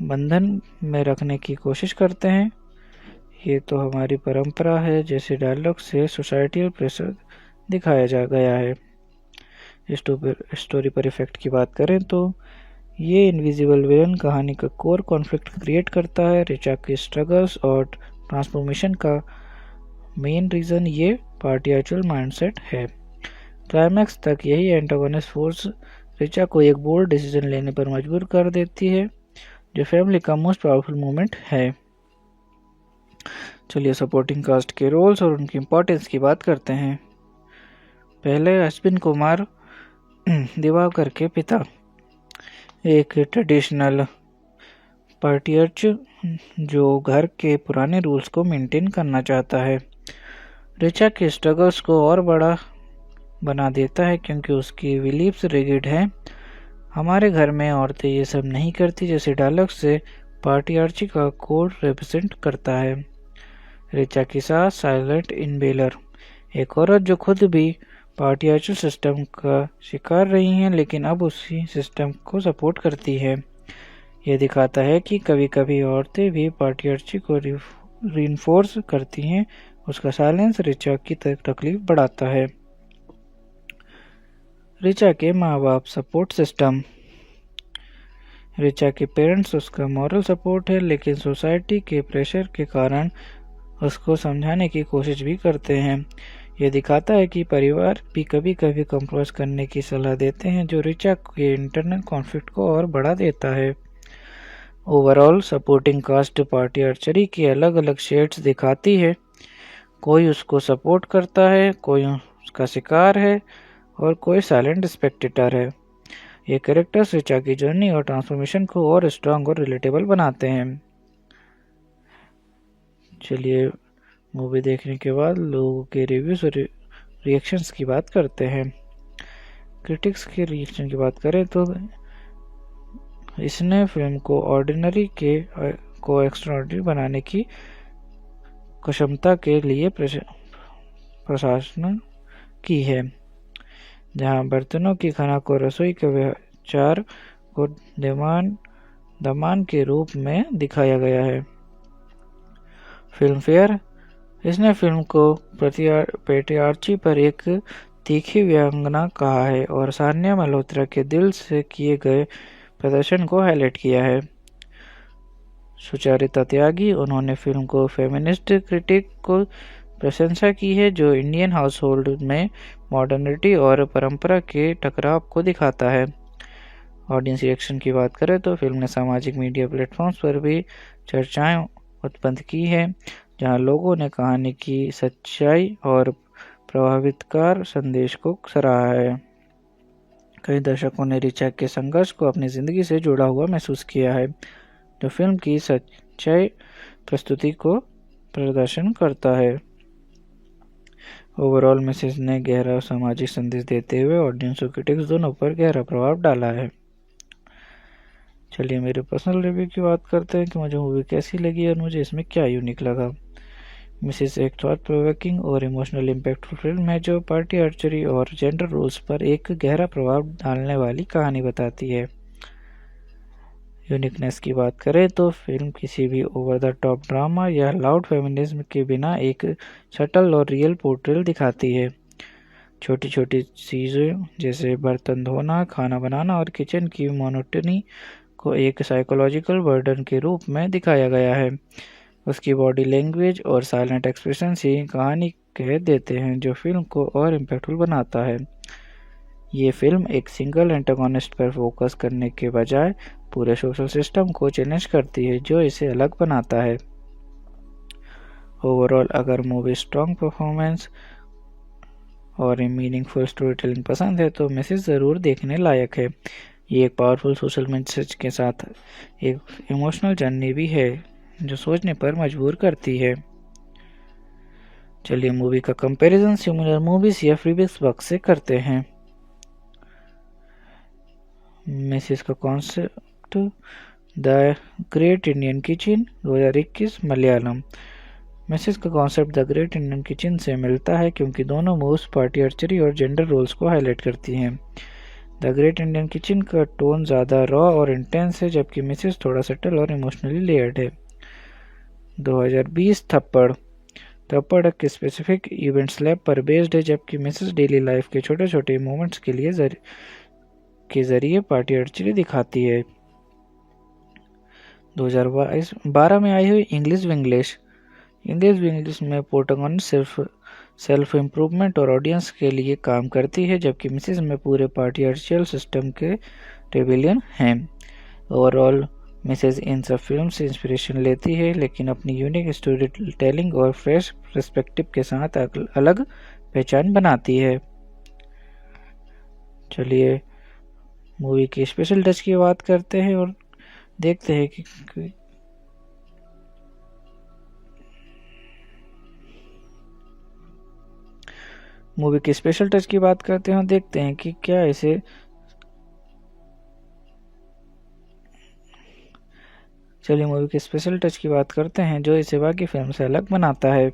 बंधन में रखने की कोशिश करते हैं। ये तो हमारी परंपरा है जैसे डायलॉग से सोसाइटल प्रेशर दिखाया गया है। स्टोरी पर इफेक्ट की बात करें तो ये इनविजिबल विलन कहानी का कोर कॉन्फ्लिक्ट क्रिएट करता है। ऋचा की स्ट्रगल्स और ट्रांसफॉर्मेशन का मेन रीज़न ये पैट्रियार्चल माइंडसेट है। क्लाइमैक्स तक यही एंटागोनिस्ट फोर्स ऋचा को एक बोल्ड डिसीजन लेने पर मजबूर कर देती है जो फैमिली का मोस्ट पावरफुल मोमेंट है। चलिए सपोर्टिंग कास्ट के रोल्स और उनकी इम्पोर्टेंस की बात करते हैं। पहले अश्विन कुमार दिवाकर के पिता, एक ट्रेडिशनल पैट्रियार्च जो घर के पुराने रूल्स को मेंटेन करना चाहता है। ऋचा के स्ट्रगल्स को और बड़ा बना देता है क्योंकि उसकी बिलीव्स रिगिड हैं। हमारे घर में औरतें ये सब नहीं करती जैसे डायलॉग से पैट्रियार्ची का कोड रिप्रेजेंट करता है। ऋचा की सास साइलेंट इनबेलर, एक औरत जो खुद भी पैट्रियार्चल सिस्टम का शिकार रही हैं लेकिन अब उसी सिस्टम को सपोर्ट करती है। यह दिखाता है कि कभी कभी औरतें भी पैट्रियार्ची को रीइंफोर्स करती हैं उसका साइलेंस रिचा की तकलीफ बढ़ाता है। रिचा के माँ बाप सपोर्ट सिस्टम। रिचा के पेरेंट्स उसका मॉरल सपोर्ट है, लेकिन सोसाइटी के प्रेशर के कारण उसको समझाने की कोशिश भी करते हैं। यह दिखाता है कि परिवार भी कभी कभी कंप्रोमाइज करने की सलाह देते हैं, जो रिचा के इंटरनल कॉन्फ्लिक्ट को और बढ़ा देता है। Overall supporting cast party archery की अलग अलग शेड्स दिखाती है। कोई उसको सपोर्ट करता है, कोई उसका शिकार है और कोई साइलेंट स्पेक्टेटर है। ये कैरेक्टर्स रिचा की जर्नी और ट्रांसफॉर्मेशन को और स्ट्रांग और रिलेटेबल बनाते हैं। चलिए मूवी देखने के बाद लोगों के रिव्यूज और रिएक्शंस की बात करते हैं। क्रिटिक्स के रिएक्शन की बात करें तो इसने फिल्म को ऑर्डिनरी को एक्स्ट्राऑर्डिनरी बनाने की क्षमता के लिए प्रशंसा की है। जहां बर्तनों की खाना को रसोई के विचार को दमान के रूप में दिखाया गया है। फिल्म फेयर इसने फिल्म को पेट्रियार्ची पर एक तीखी व्यंग्यात्मक कहा है और सान्या मल्होत्रा के दिल से किए गए प्रदर्शन को हाईलाइट किया है। सुचारिता त्यागी उन्होंने फिल्म को फेमिनिस्ट क्रिटिक को प्रशंसा की है, जो इंडियन हाउसहोल्ड में मॉडर्निटी और परंपरा के टकराव को दिखाता है। ऑडियंस रिएक्शन की बात करें तो फिल्म ने सामाजिक मीडिया प्लेटफॉर्म्स पर भी चर्चाएं उत्पन्न की है, जहां लोगों ने कहानी की सच्चाई और प्रभावितकार संदेश को सराहा है। कई दर्शकों ने रिचा के संघर्ष को अपनी जिंदगी से जुड़ा हुआ महसूस किया है, जो फिल्म की सच्चाई प्रस्तुति को प्रदर्शन करता है। ओवरऑल मैसेज ने गहरा सामाजिक संदेश देते हुए ऑडियंस और क्रिटिक्स दोनों पर गहरा प्रभाव डाला है। चलिए मेरे पर्सनल रिव्यू की बात करते हैं कि मुझे मूवी कैसी लगी और मुझे इसमें क्या यूनिक लगा। मिसेस एक थॉट प्रोवोकिंग और इमोशनल इम्पैक्टफुल फिल्म है, जो पार्टी आर्चरी और जेंडर रोल्स पर एक गहरा प्रभाव डालने वाली कहानी बताती है। यूनिकनेस की बात करें तो फिल्म किसी भी ओवर द टॉप ड्रामा या लाउड फेमिनिज्म के बिना एक सटल और रियल पोर्ट्रेल दिखाती है। छोटी छोटी चीज़ें जैसे बर्तन धोना, खाना बनाना और किचन की मोनोटनी को एक साइकोलॉजिकल बर्डन के रूप में दिखाया गया है। उसकी बॉडी लैंग्वेज और साइलेंट एक्सप्रेशन ही कहानी कह देते हैं, जो फिल्म को और इम्पैक्टफुल बनाता है। ये फिल्म एक सिंगल एंटागोनिस्ट पर फोकस करने के बजाय पूरे सोशल सिस्टम को चैलेंज करती है, जो इसे अलग बनाता है। ओवरऑल अगर मूवी स्ट्रॉन्ग परफॉर्मेंस और मीनिंगफुल स्टोरी टेलिंग पसंद है तो मैसेज ज़रूर देखने लायक है। ये एक पावरफुल सोशल मैसेज के साथ एक इमोशनल जर्नी भी है, जो सोचने पर मजबूर करती है। चलिए मूवी का कंपैरिजन सिमिलर मूवीज या प्रीवियस वर्क से करते हैं। मैसेज का concept the great Indian kitchen 2021 Malayalam. Message का concept the great Indian kitchen से मिलता है, क्योंकि दोनों मूव्स पार्टी आर्चरी और जेंडर रोल्स को हाईलाइट करती हैं। द ग्रेट इंडियन किचन का टोन ज़्यादा रॉ और इंटेंस है, जबकि मैसेज थोड़ा सटल और इमोशनली लेयर्ड है। 2020 थप्पड़ एक स्पेसिफिक इवेंट स्लैब पर बेस्ड है, जबकि मैसेज डेली लाइफ के छोटे छोटे मोमेंट्स के जरिए पार्टी आर्चरी दिखाती है। 2012 में आई हुई इंग्लिश विंग्लिश में प्रोटैगनिस्ट सिर्फ सेल्फ इम्प्रूवमेंट और ऑडियंस के लिए काम करती है, जबकि मिसेज में पूरे पार्टी आर्चरियल सिस्टम के रेबेलियन हैं। ओवरऑल मिसेज इन सब फिल्म से इंस्पिरेशन लेती है, लेकिन अपनी यूनिक स्टोरी टेलिंग और फ्रेश पर्सपेक्टिव के साथ अलग पहचान बनाती है। चलिए मूवी की स्पेशल टच की बात करते हैं और देखते हैं कि मूवी की स्पेशल टच की बात करते हैं और देखते हैं कि क्या इसे चलिए मूवी की स्पेशल टच की बात करते हैं, जो इसे बाकी फिल्म से अलग बनाता है।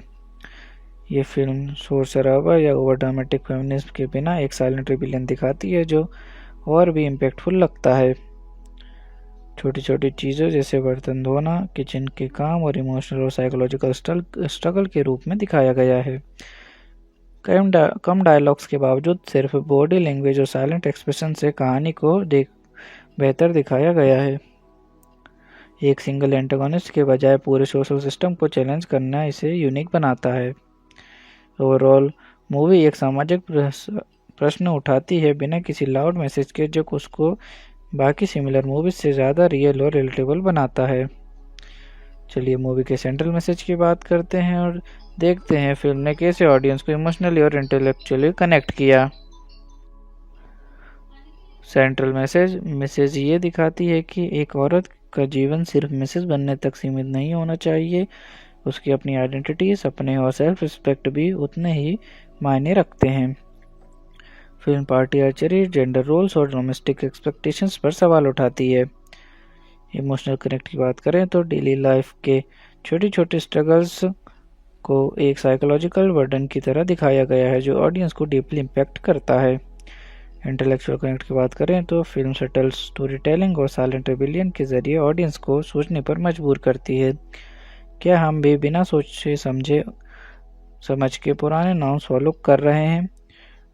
ये फिल्म शोर शराबा या ओवर ड्रामेटिक फेमिनिज्म के बिना एक साइलेंट रिबेलियन दिखाती है, जो और भी इम्पैक्टफुल लगता है। छोटी छोटी चीज़ों जैसे बर्तन धोना, किचन के काम और इमोशनल और साइकोलॉजिकल स्ट्रगल के रूप में दिखाया गया है। कम डायलॉग्स के बावजूद सिर्फ बॉडी लैंग्वेज और साइलेंट एक्सप्रेशन से कहानी को बेहतर दिखाया गया है। एक सिंगल एंटागोनिस्ट के बजाय पूरे सोशल सिस्टम को चैलेंज करना इसे यूनिक बनाता है। ओवरऑल मूवी एक सामाजिक प्रश्न उठाती है बिना किसी लाउड मैसेज के, जो उसको बाकी सिमिलर मूवीज से ज़्यादा रियल और रिलेटेबल बनाता है। चलिए मूवी के सेंट्रल मैसेज की बात करते हैं और देखते हैं फिल्म ने कैसे ऑडियंस को इमोशनली और इंटेलेक्चुअली कनेक्ट किया। सेंट्रल मैसेज ये दिखाती है कि एक औरत का जीवन सिर्फ मिसेस बनने तक सीमित नहीं होना चाहिए। उसकी अपनी आइडेंटिटी, सपने और सेल्फ रिस्पेक्ट भी उतने ही मायने रखते हैं। Film party archery, gender roles और डोमेस्टिक एक्सपेक्टेशंस पर सवाल उठाती है। इमोशनल कनेक्ट की बात करें तो डेली लाइफ के छोटे छोटे स्ट्रगल्स को एक साइकोलॉजिकल बर्डन की तरह दिखाया गया है जो ऑडियंस को डीपली इम्पैक्ट करता है। इंटेलेक्चुअल कनेक्ट की बात करें तो फिल्म सटल स्टोरी टेलिंग और साइलेंट रिबेलियन के जरिए ऑडियंस को सोचने पर मजबूर करती है। क्या हम भी बिना सोचे समझ के पुराने नॉर्म्स फॉलो कर रहे हैं?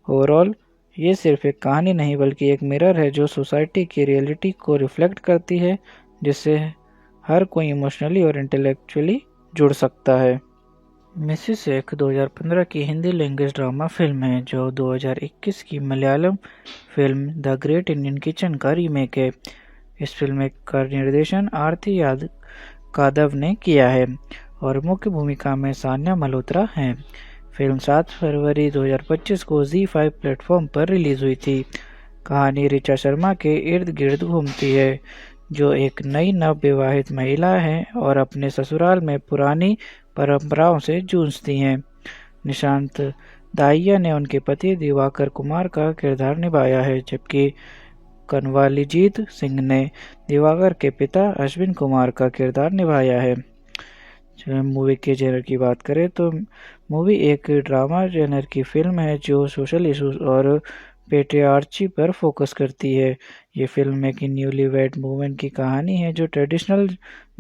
ओवरऑल ये सिर्फ एक कहानी नहीं बल्कि एक मिरर है जो सोसाइटी की रियलिटी को रिफ्लेक्ट करती है, जिससे हर कोई इमोशनली और इंटेलेक्चुअली जुड़ सकता है। मिसेस एक 2015 की हिंदी लैंग्वेज ड्रामा फिल्म है जो 2021 की Malayalam film the great Indian kitchen का रीमेक है। इस फिल्म का निर्देशन आरती यादव ने किया है और मुख्य भूमिका में सान्या मल्होत्रा हैं। फिल्म 7 फरवरी 2025 को ZEE5 प्लेटफॉर्म पर रिलीज हुई थी। कहानी ऋचा शर्मा के इर्द गिर्द घूमती है, जो एक नई नवविवाहित महिला है और अपने ससुराल में पुरानी परंपराओं से जूझती हैं। निशांत दाहिया ने उनके पति दिवाकर कुमार का किरदार निभाया है, जबकि कनवालीजीत सिंह ने दिवाकर के पिता अश्विन कुमार का किरदार निभाया है। मूवी के जेनर की बात करें तो मूवी एक ड्रामा जेनर की फिल्म है जो सोशल इशूज और पेट्रियार्ची पर फोकस करती है। ये फिल्म एक न्यूलीवैड मूवमेंट की कहानी है जो ट्रेडिशनल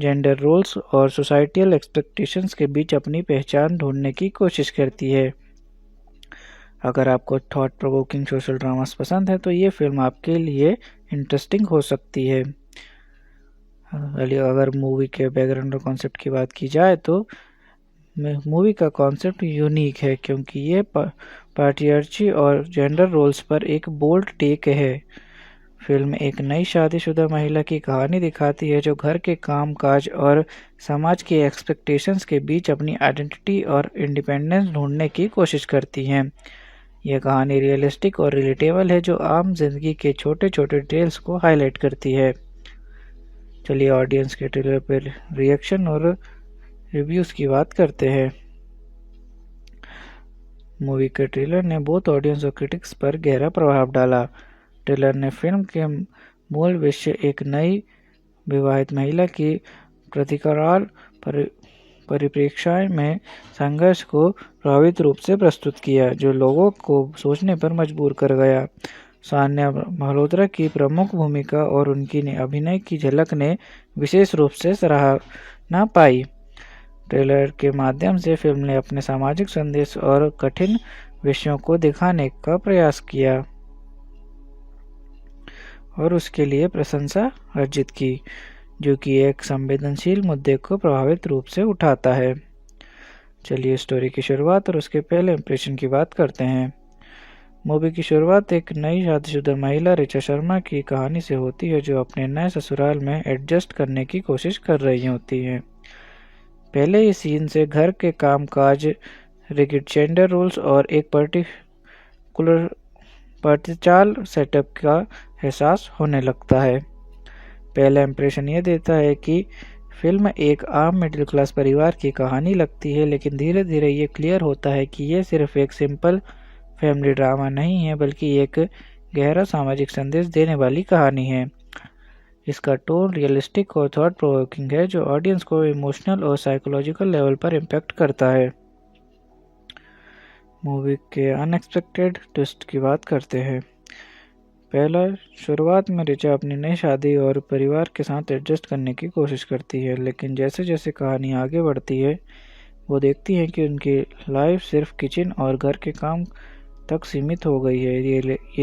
जेंडर रोल्स और सोसाइटियल एक्सपेक्टेशंस के बीच अपनी पहचान ढूंढने की कोशिश करती है। अगर आपको थॉट प्रोवोकिंग सोशल ड्रामास पसंद है तो ये फिल्म आपके लिए इंटरेस्टिंग हो सकती है। अगर मूवी के बैकग्राउंड और कॉन्सेप्ट की बात की जाए तो मूवी का कॉन्सेप्ट यूनिक है क्योंकि ये पैट्रियार्ची और जेंडर रोल्स पर एक बोल्ड टेक है। फिल्म एक नई शादीशुदा महिला की कहानी दिखाती है जो घर के काम काज और समाज के एक्सपेक्टेशंस के बीच अपनी आइडेंटिटी और इंडिपेंडेंस ढूंढने की कोशिश करती हैं। यह कहानी रियलिस्टिक और रिलेटेबल है जो आम जिंदगी के छोटे छोटे डिटेल्स को हाईलाइट करती है। चलिए ऑडियंस के ट्रेलर पर रिएक्शन और रिव्यूज़ की बात करते हैं। मूवी के ट्रेलर ने बहुत ऑडियंस और क्रिटिक्स पर गहरा प्रभाव डाला। ट्रेलर ने फिल्म के मूल विषय एक नई विवाहित महिला की प्रतिकाराल परिप्रेक्ष्य में संघर्ष को प्रभावित रूप से प्रस्तुत किया, जो लोगों को सोचने पर मजबूर कर गया। सान्या मल्होत्रा की प्रमुख भूमिका और उनकी अभिनय की झलक ने विशेष रूप से सराहना पाई। ट्रेलर के माध्यम से फिल्म ने अपने सामाजिक संदेश और कठिन विषयों को दिखाने का प्रयास किया और उसके लिए प्रशंसा अर्जित की, जो कि एक संवेदनशील मुद्दे को प्रभावित रूप से उठाता है। चलिए स्टोरी की शुरुआत और उसके पहले इंप्रेशन की बात करते हैं। मूवी की शुरुआत एक नई शादीशुदा महिला ऋचा शर्मा की कहानी से होती है जो अपने नए ससुराल में एडजस्ट करने की कोशिश कर रही होती है। पहले ही सीन से घर के कामकाज, रिगिड जेंडर रूल्स और एक पर्टिकुलर प्रतिचाल सेटअप का एहसास होने लगता है। पहला इंप्रेशन ये देता है कि फिल्म एक आम मिडिल क्लास परिवार की कहानी लगती है, लेकिन धीरे धीरे ये क्लियर होता है कि ये सिर्फ एक सिंपल फैमिली ड्रामा नहीं है बल्कि एक गहरा सामाजिक संदेश देने वाली कहानी है। इसका टोन रियलिस्टिक और थॉट प्रोवोकिंग है जो ऑडियंस को इमोशनल और साइकोलॉजिकल लेवल पर इम्पैक्ट करता है। मूवी के अनएक्सपेक्टेड ट्विस्ट की बात करते हैं। पहला, शुरुआत में रिचा अपनी नई शादी और परिवार के साथ एडजस्ट करने की कोशिश करती है, लेकिन जैसे जैसे कहानी आगे बढ़ती है वो देखती है कि उनकी लाइफ सिर्फ किचन और घर के काम तक सीमित हो गई है। ये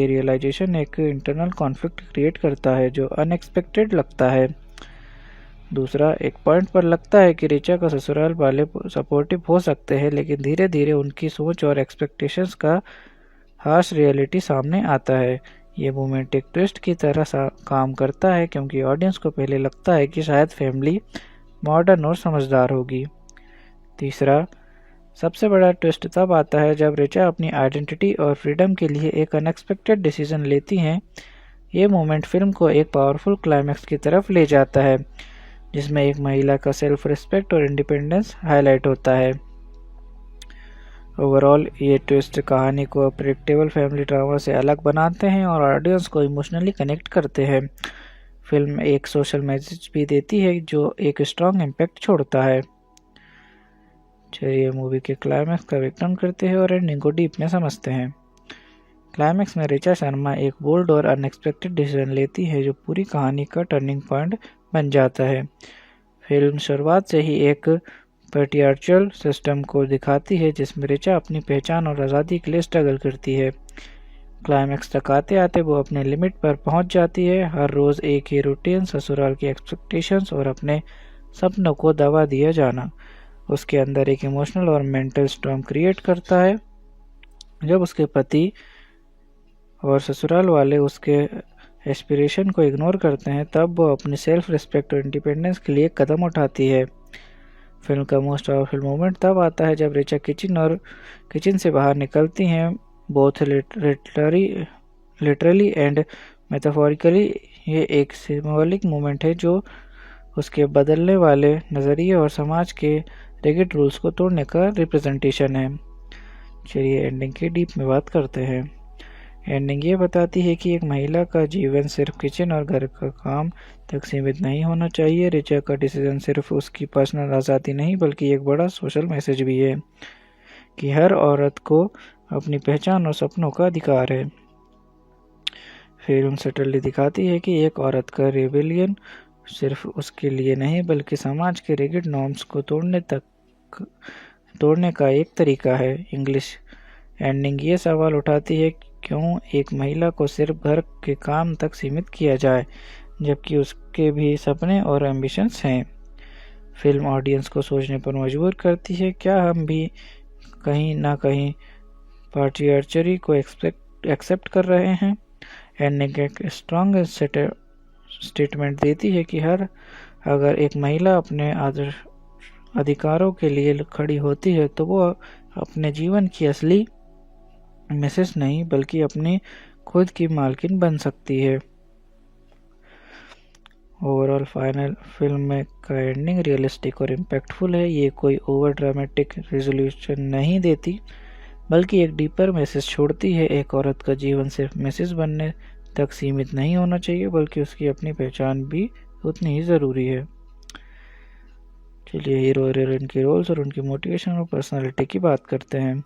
रियलाइजेशन एक इंटरनल कॉन्फ्लिक्ट क्रिएट करता है जो अनएक्सपेक्टेड लगता है। दूसरा, एक पॉइंट पर लगता है कि रिचा का ससुराल वाले सपोर्टिव हो सकते हैं, लेकिन धीरे धीरे उनकी सोच और एक्सपेक्टेशंस का हार्श रियलिटी सामने आता है। ये मोमेंट एक ट्विस्ट की तरह काम करता है क्योंकि ऑडियंस को पहले लगता है कि शायद फैमिली मॉडर्न और समझदार होगी। तीसरा, सबसे बड़ा ट्विस्ट तब आता है जब रिचा अपनी आइडेंटिटी और फ्रीडम के लिए एक अनएक्सपेक्टेड डिसीजन लेती हैं। ये मोमेंट फिल्म को एक पावरफुल क्लाइमैक्स की तरफ ले जाता है जिसमें एक महिला का सेल्फ रिस्पेक्ट और इंडिपेंडेंस हाईलाइट होता है। ओवरऑल ये ट्विस्ट कहानी को प्रेडिक्टेबल फैमिली ड्रामा से अलग बनाते हैं और ऑडियंस को इमोशनली कनेक्ट करते हैं। फिल्म एक सोशल मैसेज भी देती है जो एक स्ट्रॉन्ग इम्पैक्ट छोड़ता है। चलिए मूवी के क्लाइमैक्स का ब्रेकडाउन करते हैं और एंडिंग को डीप में समझते हैं। क्लाइमैक्स में रिचा शर्मा एक बोल्ड और अनएक्सपेक्टेड डिसीजन लेती है जो पूरी कहानी का टर्निंग पॉइंट बन जाता है। फिल्म शुरुआत से ही एक पैट्रियार्चल सिस्टम को दिखाती है जिसमें रिचा अपनी पहचान और आज़ादी के लिए स्ट्रगल करती है। क्लाइमैक्स तक आते आते वो अपने लिमिट पर पहुंच जाती है। हर रोज़ एक ही रूटीन, ससुराल की एक्सपेक्टेशंस और अपने सपनों को दबा दिया जाना उसके अंदर एक इमोशनल और मेंटल स्टॉर्म क्रिएट करता है। जब उसके पति और ससुराल वाले उसके एस्पिरेशन को इग्नोर करते हैं तब वो अपनी सेल्फ रिस्पेक्ट और इंडिपेंडेंस के लिए कदम उठाती है। फिल्म का मोस्ट पावरफुल मोमेंट तब आता है जब रिचा किचन से बाहर निकलती हैं, बोथ लिटरली एंड मेटाफोरिकली। ये एक सिंबॉलिक मोमेंट है जो उसके बदलने वाले नज़रिए और समाज के रिगिड रूल्स को तोड़ने का रिप्रेजेंटेशन है। चलिए एंडिंग की डीप में बात करते हैं। एंडिंग ये बताती है कि एक महिला का जीवन सिर्फ किचन और घर का काम तक सीमित नहीं होना चाहिए। रिचा का डिसीजन सिर्फ उसकी पर्सनल आज़ादी नहीं बल्कि एक बड़ा सोशल मैसेज भी है कि हर औरत को अपनी पहचान और सपनों का अधिकार है। फिल्म सटली दिखाती है कि एक औरत का रेबेलियन सिर्फ उसके लिए नहीं बल्कि समाज के रिगिड नॉर्म्स को तोड़ने का एक तरीका है। इंग्लिश एंडिंग ये सवाल उठाती है क्यों एक महिला को सिर्फ घर के काम तक सीमित किया जाए जबकि उसके भी सपने और एम्बिशंस हैं। फिल्म ऑडियंस को सोचने पर मजबूर करती है, क्या हम भी कहीं ना कहीं पैट्रियार्चरी को एक्सेप्ट कर रहे हैं। एंडिंग एक स्ट्रॉन्ग स्टेटमेंट देती है कि अगर एक महिला अपने अधिकारों के लिए खड़ी होती है तो वो अपने जीवन की असली मिसेस नहीं बल्कि अपनी खुद की मालकिन बन सकती है। ओवरऑल फाइनल फिल्म का एंडिंग रियलिस्टिक और इम्पैक्टफुल है। ये कोई ओवर ड्रामेटिक रेजोल्यूशन नहीं देती बल्कि एक डीपर मैसेज छोड़ती है। एक औरत का जीवन सिर्फ मिसेस बनने तक सीमित नहीं होना चाहिए बल्कि उसकी अपनी पहचान भी उतनी ही ज़रूरी है। चलिए हीरो और हीरोइन के रोल्स और उनकी मोटिवेशन और पर्सनालिटी की बात करते हैं।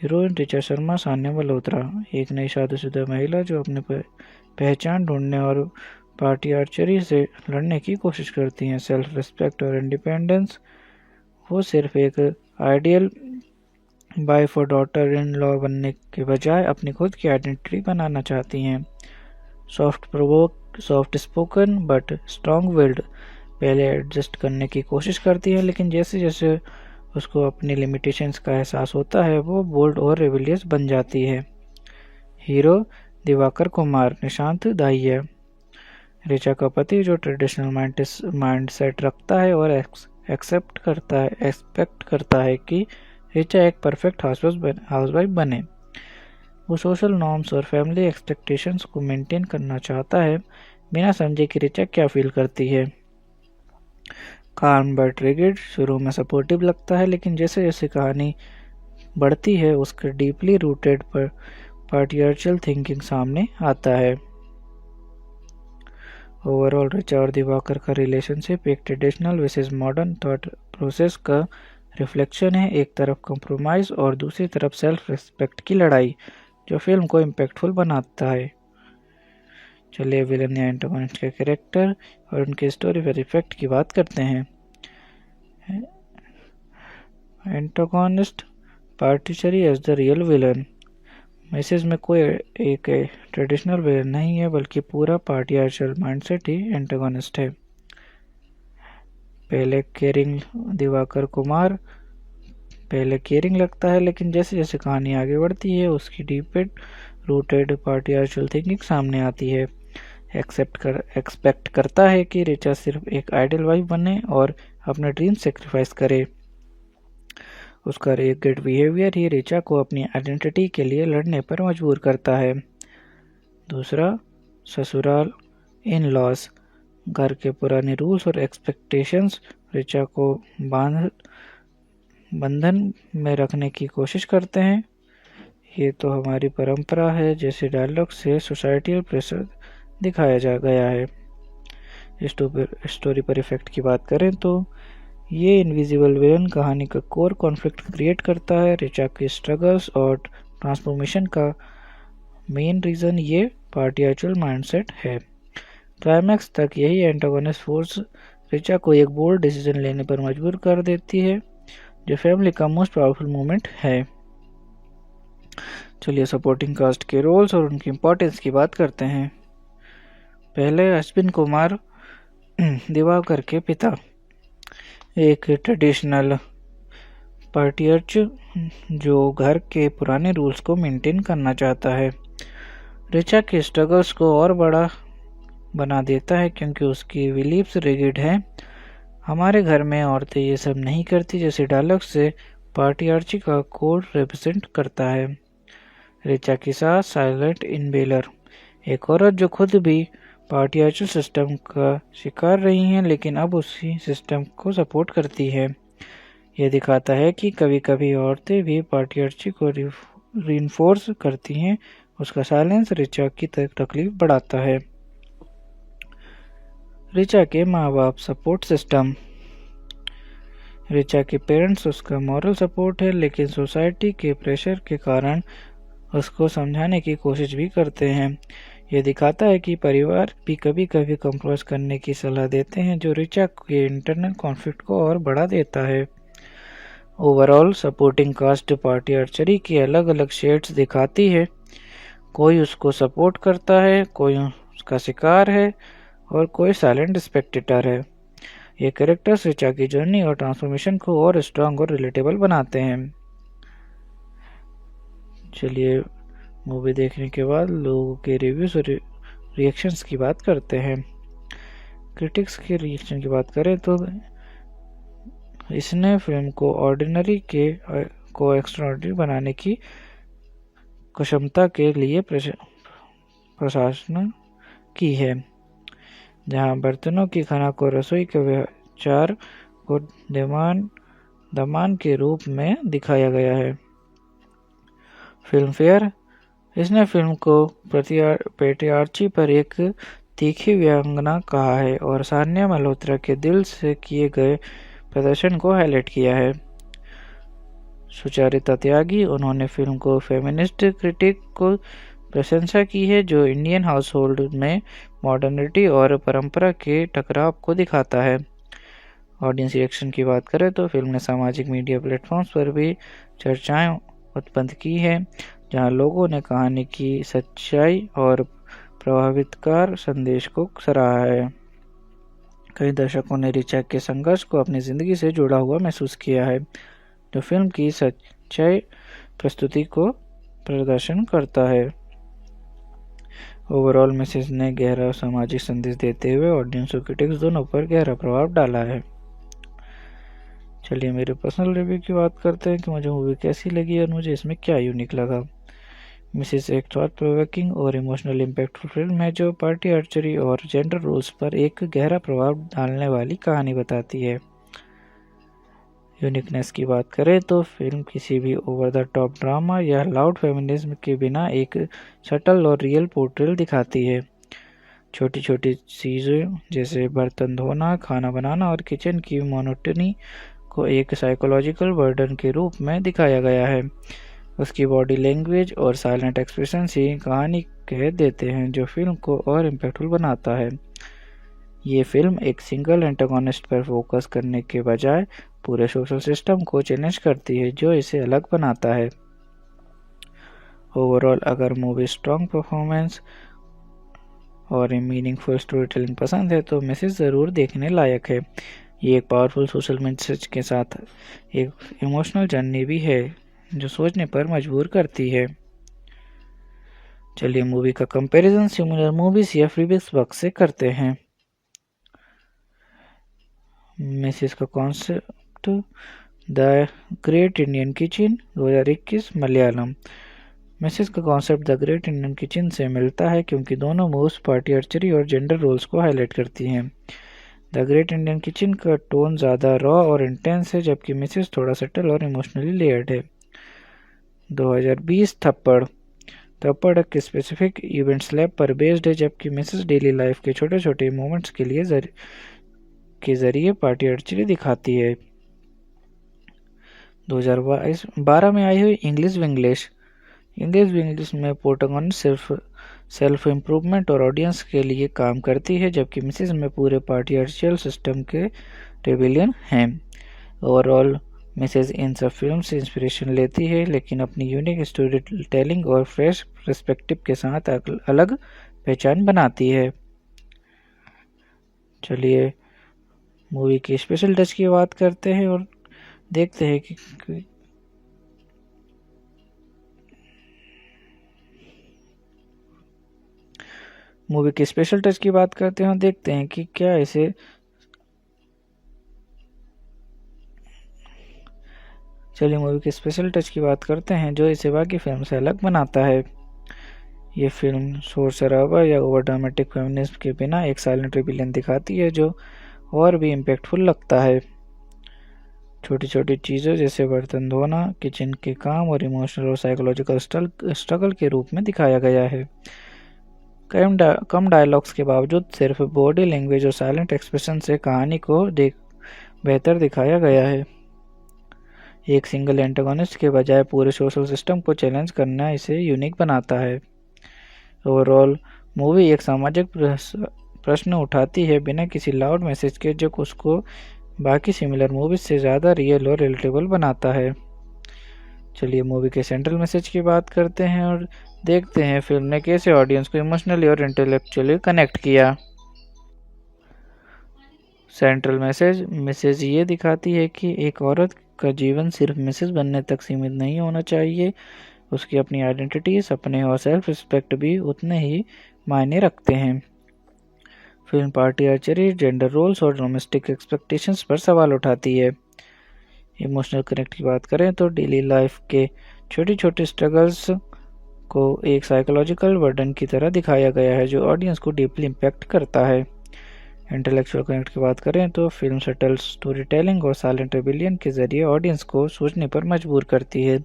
हीरोइन रिचा शर्मा सान्या मल्होत्रा एक नई शादीशुदा महिला जो अपनी पहचान ढूंढने और पैट्रियार्चरी से लड़ने की कोशिश करती हैं। सेल्फ रिस्पेक्ट और इंडिपेंडेंस वो सिर्फ एक आइडियल वाइफ और डॉटर इन लॉ बनने के बजाय अपनी खुद की आइडेंटिटी बनाना चाहती हैं। Soft spoken but strong willed पहले एडजस्ट करने की कोशिश करती है लेकिन जैसे जैसे उसको अपनी लिमिटेशंस का एहसास होता है वो बोल्ड और रेबिलियस बन जाती है। हीरो दिवाकर कुमार निशांत दाहिया रिचा का पति जो ट्रेडिशनल माइंडसेट रखता है और एक्सपेक्ट करता है कि रिचा एक परफेक्ट हाउसवाइफ बने। वो सोशल नॉर्म्स और फैमिली एक्सपेक्टेशंस को मेंटेन करना चाहता है बिना समझे कि रिचा क्या फील करती है। काम बट रिगिड शुरू में सपोर्टिव लगता है लेकिन जैसे जैसे कहानी बढ़ती है उसके डीपली रूटेड पर पैट्रियार्चल थिंकिंग सामने आता है। ओवरऑल रिचा और दिवाकर का रिलेशनशिप एक traditional versus modern thought process का रिफ्लेक्शन है। एक तरफ कॉम्प्रोमाइज़ और दूसरी तरफ सेल्फ रिस्पेक्ट की लड़ाई जो फिल्म को इम्पैक्टफुल बनाता है। चलिए विलन या एंटागोनिस्ट के कैरेक्टर और उनके स्टोरी पर इफेक्ट की बात करते हैं। एंटागोनिस्ट पार्टिचरी as the real villain. Message में कोई एक ट्रेडिशनल विलन नहीं है, बल्कि पूरा पार्टियार्चल माइंडसेट ही एंटागोनिस्ट है। पहले केयरिंग लगता है, लेकिन जैसे जैसे कहानी आगे बढ़ती है उसकी डीपेड रूटेड पार्टियार्चल थिंकिंग सामने आती है। एक्सपेक्ट करता है कि रिचा सिर्फ एक आइडियल वाइफ बने और अपने ड्रीम सेक्रीफाइस करे। उसका रेगेड बिहेवियर ही रिचा को अपनी आइडेंटिटी के लिए लड़ने पर मजबूर करता है। दूसरा, ससुराल इन लॉस। घर के पुराने रूल्स और एक्सपेक्टेशंस रिचा को बंधन में रखने की कोशिश करते हैं। ये तो हमारी परंपरा है जैसे डायलॉग से सोसाइटल प्रेशर दिखाया जा गया है। स्टोरी पर इफेक्ट की बात करें तो ये इनविजिबल विलन कहानी का कोर कॉन्फ्लिक्ट क्रिएट करता है। रिचा की स्ट्रगल्स और ट्रांसफॉर्मेशन का मेन रीज़न ये पार्टियार्चल माइंडसेट है। क्लाइमैक्स तक यही एंटागोनिस्ट फोर्स रिचा को एक बोल्ड डिसीजन लेने पर मजबूर कर देती है, जो फैमिली का मोस्ट पावरफुल मोमेंट है। चलिए सपोर्टिंग कास्ट के रोल्स और उनकी इम्पोर्टेंस की बात करते हैं। पहले अश्विन कुमार दिवाकर के पिता, एक ट्रेडिशनल पार्टियर्च जो घर के पुराने रूल्स को मेंटेन करना चाहता है। रिचा के स्ट्रगल्स को और बड़ा बना देता है क्योंकि उसकी बिलीव्स रिगिड है। हमारे घर में औरतें ये सब नहीं करती जैसे डायलॉग से पार्टियार्ची का कोड रिप्रेजेंट करता है। रिचा की सास साइलेंट इनबेलर, एक औरत जो खुद भी पार्टियार्चल सिस्टम का शिकार रही हैं लेकिन अब उसी सिस्टम को सपोर्ट करती है। यह दिखाता है कि कभी कभी औरतें भी पार्टियार्ची को रिइंफोर्स करती हैं। उसका साइलेंस रिचा की तकलीफ बढ़ाता है। रिचा के माँ बाप सपोर्ट सिस्टम। रिचा के पेरेंट्स उसका मॉरल सपोर्ट है, लेकिन सोसाइटी के प्रेशर के कारण उसको समझाने की कोशिश भी करते हैं। यह दिखाता है कि परिवार भी कभी कभी कंप्रोमाइज करने की सलाह देते हैं, जो रिचा के इंटरनल कॉन्फ्लिक्ट को और बढ़ा देता है। ओवरऑल सपोर्टिंग कास्ट पार्टियार्चरी की अलग अलग शेड्स दिखाती है। कोई उसको सपोर्ट करता है, कोई उसका शिकार है और कोई साइलेंट स्पेक्टेटर है। ये कैरेक्टर्स रिचा की जर्नी और ट्रांसफॉर्मेशन को और स्ट्रांग और रिलेटेबल बनाते हैं। चलिए मूवी देखने के बाद लोगों के रिव्यूज और रिएक्शंस की बात करते हैं। क्रिटिक्स के रिएक्शन की बात करें तो इसने फिल्म को ऑर्डिनरी को एक्स्ट्राऑर्डिनरी बनाने की क्षमता के लिए प्रशंसा की है। जहां बर्तनों की खाना को रसोई के विचार को दमान के रूप में दिखाया गया है। फिल्म फेयर, इसने फिल्म को पेट्रियार्ची पर एक तीखी व्यंग्यात्मक कहा है और सान्या मल्होत्रा के दिल से किए गए प्रदर्शन को हाईलाइट किया है। सुचारिता त्यागी, उन्होंने फिल्म को फेमिनिस्ट क्रिटिक को प्रशंसा की है, जो इंडियन हाउस होल्ड में मॉडर्निटी और परंपरा के टकराव को दिखाता है। ऑडियंस रिएक्शन की बात करें तो फिल्म ने सामाजिक मीडिया प्लेटफॉर्म्स पर भी चर्चाएं उत्पन्न की है, जहां लोगों ने कहानी की सच्चाई और प्रभावितकार संदेश को सराहा है। कई दर्शकों ने रिचा के संघर्ष को अपनी जिंदगी से जुड़ा हुआ महसूस किया है, जो फिल्म की सच्चाई प्रस्तुति को प्रदर्शन करता है। ओवरऑल मैसेज ने गहरा सामाजिक संदेश देते हुए ऑडियंस और क्रिटिक्स दोनों पर गहरा प्रभाव डाला है। चलिए मेरे पर्सनल रिव्यू की बात करते हैं कि मुझे मूवी कैसी लगी और मुझे इसमें क्या यूनिक लगा। मिसेस एक थॉट प्रोवोकिंग और इमोशनल इम्पैक्टफुल फिल्म है, जो पार्टियार्चरी और जेंडर रोल्स पर एक गहरा प्रभाव डालने वाली कहानी बताती है। यूनिकनेस की बात करें तो फिल्म किसी भी ओवर द टॉप ड्रामा या लाउड फेमिनिज्म के बिना एक सटल और रियल पोर्ट्रेल दिखाती है। छोटी छोटी चीज़ें जैसे बर्तन धोना, खाना बनाना और किचन की मोनोटनी को एक साइकोलॉजिकल बर्डन के रूप में दिखाया गया है। उसकी बॉडी लैंग्वेज और साइलेंट एक्सप्रेशन ही कहानी कह देते हैं, जो फिल्म को और इम्पैक्टफुल बनाता है। ये फिल्म एक सिंगल एंटागोनिस्ट पर फोकस करने के बजाय पूरे सोशल सिस्टम को चैलेंज करती है, जो इसे अलग बनाता है। ओवरऑल अगर मूवी स्ट्रॉन्ग परफॉर्मेंस और मीनिंगफुल स्टोरी टेलिंग पसंद है तो मैसेज ज़रूर देखने लायक है। ये एक पावरफुल सोशल मैसेज के साथ एक इमोशनल जर्नी भी है जो सोचने पर मजबूर करती है। चलिए मूवी का कंपैरिजन सिमिलर मूवीज या फ्रीबीज बॉक्स से करते हैं। मैसेज का concept the great Indian kitchen 2021 Malayalam. Message का concept the great Indian kitchen से मिलता है क्योंकि दोनों मूव्स पार्टी आर्चरी और जेंडर रोल्स को हाईलाइट करती हैं। द ग्रेट इंडियन किचन का टोन ज़्यादा रॉ और इंटेंस है, जबकि मैसेज थोड़ा सटल और इमोशनली लेयर्ड है। 2020 थप्पड़ एक स्पेसिफिक इवेंट स्लैब पर बेस्ड है, जबकि मैसेज डेली लाइफ के छोटे छोटे मोमेंट्स के जरिए पार्टी आर्चरी दिखाती है। 2012 में आई हुई इंग्लिश विंग्लिश में प्रोटैगनिस्ट सिर्फ सेल्फ इम्प्रूवमेंट और ऑडियंस के लिए काम करती है, जबकि मिसेज में पूरे पार्टी आर्चियल सिस्टम के रेबिलियन हैं। ओवरऑल मिसेज इन सब फिल्म से इंस्पिरेशन लेती है, लेकिन अपनी यूनिक स्टोरी टेलिंग और फ्रेश पर्सपेक्टिव के साथ अलग पहचान बनाती है। चलिए मूवी की स्पेशल टच की बात करते हैं और देखते हैं कि मूवी के स्पेशल टच की बात करते हैं और देखते हैं कि क्या इसे चलिए मूवी के स्पेशल टच की बात करते हैं जो इसे बाकी फिल्म से अलग बनाता है। ये फिल्म शोर शराबा या ओवर ड्रामेटिक फेमिनिज्म के बिना एक साइलेंट रिबिलियन दिखाती है जो और भी इम्पैक्टफुल लगता है। छोटी छोटी चीज़ों जैसे बर्तन धोना, किचन के काम और इमोशनल और साइकोलॉजिकल स्ट्रगल के रूप में दिखाया गया है। कम डायलॉग्स के बावजूद सिर्फ बॉडी लैंग्वेज और साइलेंट एक्सप्रेशन से कहानी को बेहतर दिखाया गया है। एक सिंगल एंटागोनिस्ट के बजाय पूरे सोशल सिस्टम को चैलेंज करना इसे यूनिक बनाता है। ओवरऑल मूवी एक सामाजिक प्रश्न उठाती है बिना किसी लाउड मैसेज के, जो उसको बाकी सिमिलर मूवीज से ज़्यादा रियल और रिलेटेबल बनाता है। चलिए मूवी के सेंट्रल मैसेज की बात करते हैं और देखते हैं फिल्म ने कैसे ऑडियंस को इमोशनली और इंटेलेक्चुअली कनेक्ट किया। सेंट्रल मैसेज ये दिखाती है कि एक औरत का जीवन सिर्फ मिसेज बनने तक सीमित नहीं होना चाहिए। उसकी अपनी आइडेंटिटी, सपने और सेल्फ रिस्पेक्ट भी उतने ही मायने रखते हैं। Film party archery, gender roles और डोमेस्टिक एक्सपेक्टेशंस पर सवाल उठाती है। इमोशनल कनेक्ट की बात करें तो डेली लाइफ के छोटे छोटे स्ट्रगल्स को एक साइकोलॉजिकल बर्डन की तरह दिखाया गया है जो ऑडियंस को डीपली इम्पैक्ट करता है। इंटेलेक्चुअल कनेक्ट की बात करें तो फिल्म सटल स्टोरी टेलिंग और साइलेंट रेबिलियन के जरिए ऑडियंस को सोचने पर मजबूर करती है।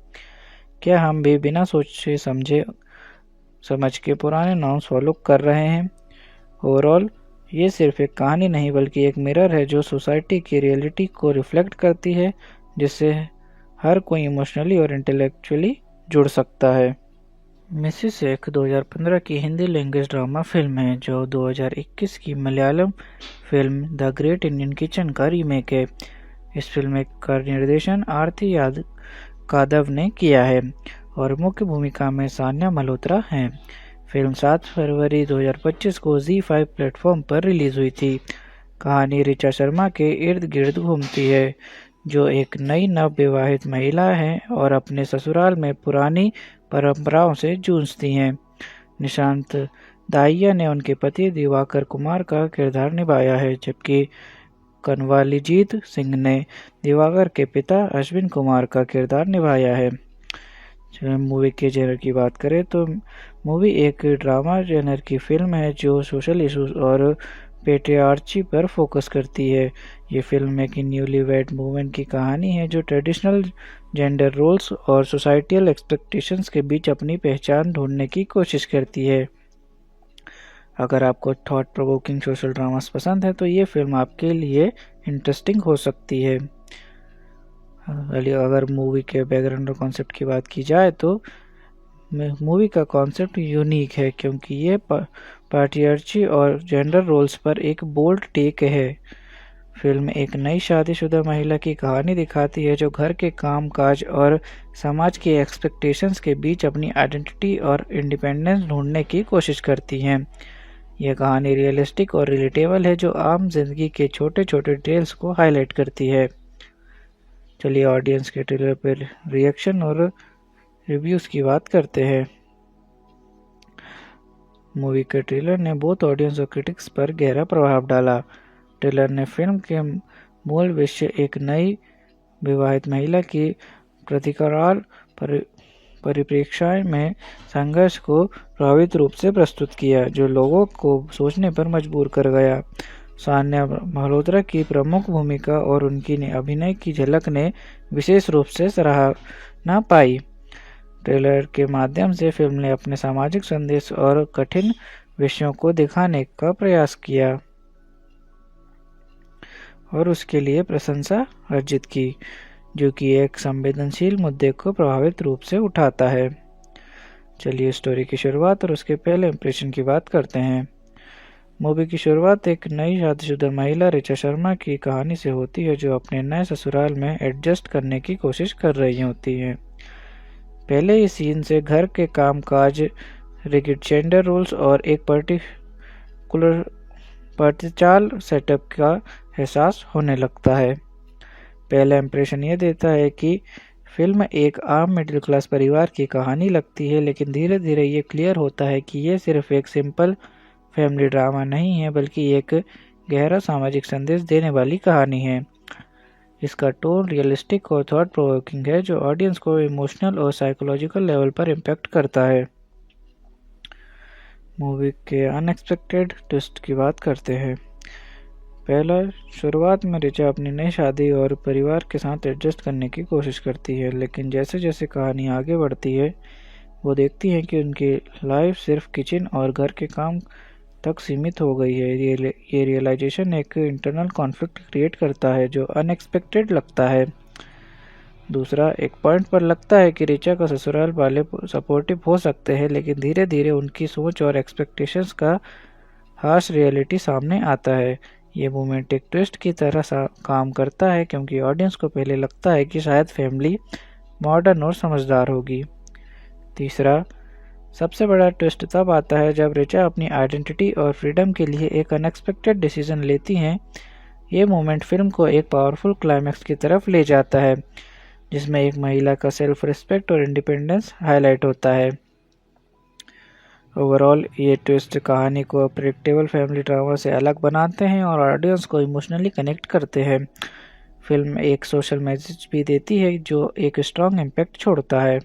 क्या हम भी बिना सोचे समझ के पुराने नॉर्म्स फॉलो कर रहे हैं? ओवरऑल ये सिर्फ एक कहानी नहीं बल्कि एक मिरर है जो सोसाइटी की रियलिटी को रिफ्लेक्ट करती है, जिससे हर कोई इमोशनली और इंटेलेक्चुअली जुड़ सकता है। मिसेस एक 2015 की हिंदी लैंग्वेज ड्रामा फिल्म है जो 2021 की Malayalam film the great Indian kitchen का रीमेक है। इस फिल्म का निर्देशन आरती यादव ने किया है और मुख्य भूमिका में सान्या मल्होत्रा हैं। फिल्म 7 फरवरी 2025 को ZEE5 प्लेटफॉर्म पर रिलीज हुई थी। कहानी ऋचा शर्मा के इर्द गिर्द घूमती है, जो एक नई नवविवाहित महिला है और अपने ससुराल में पुरानी परंपराओं से जूझती हैं। निशांत दाहिया ने उनके पति दिवाकर कुमार का किरदार निभाया है, जबकि कनवालीजीत सिंह ने दिवाकर के पिता अश्विन कुमार का किरदार निभाया है। मूवी के जेनर की बात करें तो मूवी एक ड्रामा जेनर की फिल्म है जो सोशल इशूज और पेट्रियार्ची पर फोकस करती है। ये फिल्म एक न्यूलीवैड मूवमेंट की कहानी है जो ट्रेडिशनल जेंडर रोल्स और सोसाइटियल एक्सपेक्टेशंस के बीच अपनी पहचान ढूंढने की कोशिश करती है। अगर आपको थॉट प्रोवोकिंग सोशल ड्रामास पसंद है तो ये फिल्म आपके लिए इंटरेस्टिंग हो सकती है। अगर मूवी के बैकग्राउंड और कॉन्सेप्ट की बात की जाए तो मूवी का कॉन्सेप्ट यूनिक है क्योंकि ये पैट्रियार्ची और जेंडर रोल्स पर एक बोल्ड टेक है। फिल्म एक नई शादीशुदा महिला की कहानी दिखाती है जो घर के काम काज और समाज के एक्सपेक्टेशंस के बीच अपनी आइडेंटिटी और इंडिपेंडेंस ढूंढने की कोशिश करती है। यह कहानी रियलिस्टिक और रिलेटेबल है जो आम जिंदगी के छोटे छोटे डिटेल्स को हाईलाइट करती है। चलिए ऑडियंस के ट्रेलर पर रिएक्शन और रिव्यूज़ की बात करते हैं। मूवी के ट्रेलर ने बहुत ऑडियंस और क्रिटिक्स पर गहरा प्रभाव डाला। ट्रेलर ने फिल्म के मूल विषय एक नई विवाहित महिला की प्रतिकाराल परिप्रेक्ष्य में संघर्ष को प्रभावित रूप से प्रस्तुत किया जो लोगों को सोचने पर मजबूर कर गया। सान्या मल्होत्रा की प्रमुख भूमिका और उनकी अभिनय की झलक ने विशेष रूप से सराहना पाई। ट्रेलर के माध्यम से फिल्म ने अपने सामाजिक संदेश और कठिन विषयों को दिखाने का प्रयास किया और उसके लिए प्रशंसा अर्जित की, जो कि एक संवेदनशील मुद्दे को प्रभावित रूप से उठाता है। चलिए स्टोरी की शुरुआत और उसके पहले इंप्रेशन की बात करते हैं। मूवी की शुरुआत एक नई शादीशुदा महिला ऋचा शर्मा की कहानी से होती है जो अपने नए ससुराल में एडजस्ट करने की कोशिश कर रही होती है। पहले ही सीन से घर के काम काज, रिगिड जेंडर रोल्स और एक पर्टिकुलर प्रतिचाल सेटअप का एहसास होने लगता है। पहला इंप्रेशन ये देता है कि फिल्म एक आम मिडिल क्लास परिवार की कहानी लगती है, लेकिन धीरे धीरे ये क्लियर होता है कि ये सिर्फ एक सिंपल फैमिली ड्रामा नहीं है बल्कि एक गहरा सामाजिक संदेश देने वाली कहानी है। इसका टोन रियलिस्टिक और थॉट प्रोवोकिंग है जो ऑडियंस को इमोशनल और साइकोलॉजिकल लेवल पर इम्पैक्ट करता है। मूवी के अनएक्सपेक्टेड ट्विस्ट की बात करते हैं। पहला, शुरुआत में ऋचा अपनी नई शादी और परिवार के साथ एडजस्ट करने की कोशिश करती है, लेकिन जैसे जैसे कहानी आगे बढ़ती है वो देखती है कि उनकी लाइफ सिर्फ किचन और घर के काम तक सीमित हो गई है। ये रियलाइजेशन एक इंटरनल कॉन्फ्लिक्ट क्रिएट करता है जो अनएक्सपेक्टेड लगता है। दूसरा, एक पॉइंट पर लगता है कि ऋचा का ससुराल वाले सपोर्टिव हो सकते हैं, लेकिन धीरे धीरे उनकी सोच और एक्सपेक्टेशंस का हार्श रियलिटी सामने आता है। ये मोमेंट एक ट्विस्ट की तरह काम करता है क्योंकि ऑडियंस को पहले लगता है कि शायद फैमिली मॉडर्न और समझदार होगी। तीसरा, सबसे बड़ा ट्विस्ट तब आता है जब ऋचा अपनी आइडेंटिटी और फ्रीडम के लिए एक अनएक्सपेक्टेड डिसीजन लेती हैं। ये मोमेंट फिल्म को एक पावरफुल क्लाइमैक्स की तरफ ले जाता है जिसमें एक महिला का सेल्फ रिस्पेक्ट और इंडिपेंडेंस हाईलाइट होता है। ओवरऑल ये ट्विस्ट कहानी को प्रेडिक्टेबल फैमिली ड्रामा से अलग बनाते हैं और ऑडियंस को इमोशनली कनेक्ट करते हैं। फिल्म एक सोशल मैसेज भी देती है जो एक स्ट्रॉन्ग इम्पैक्ट छोड़ता है।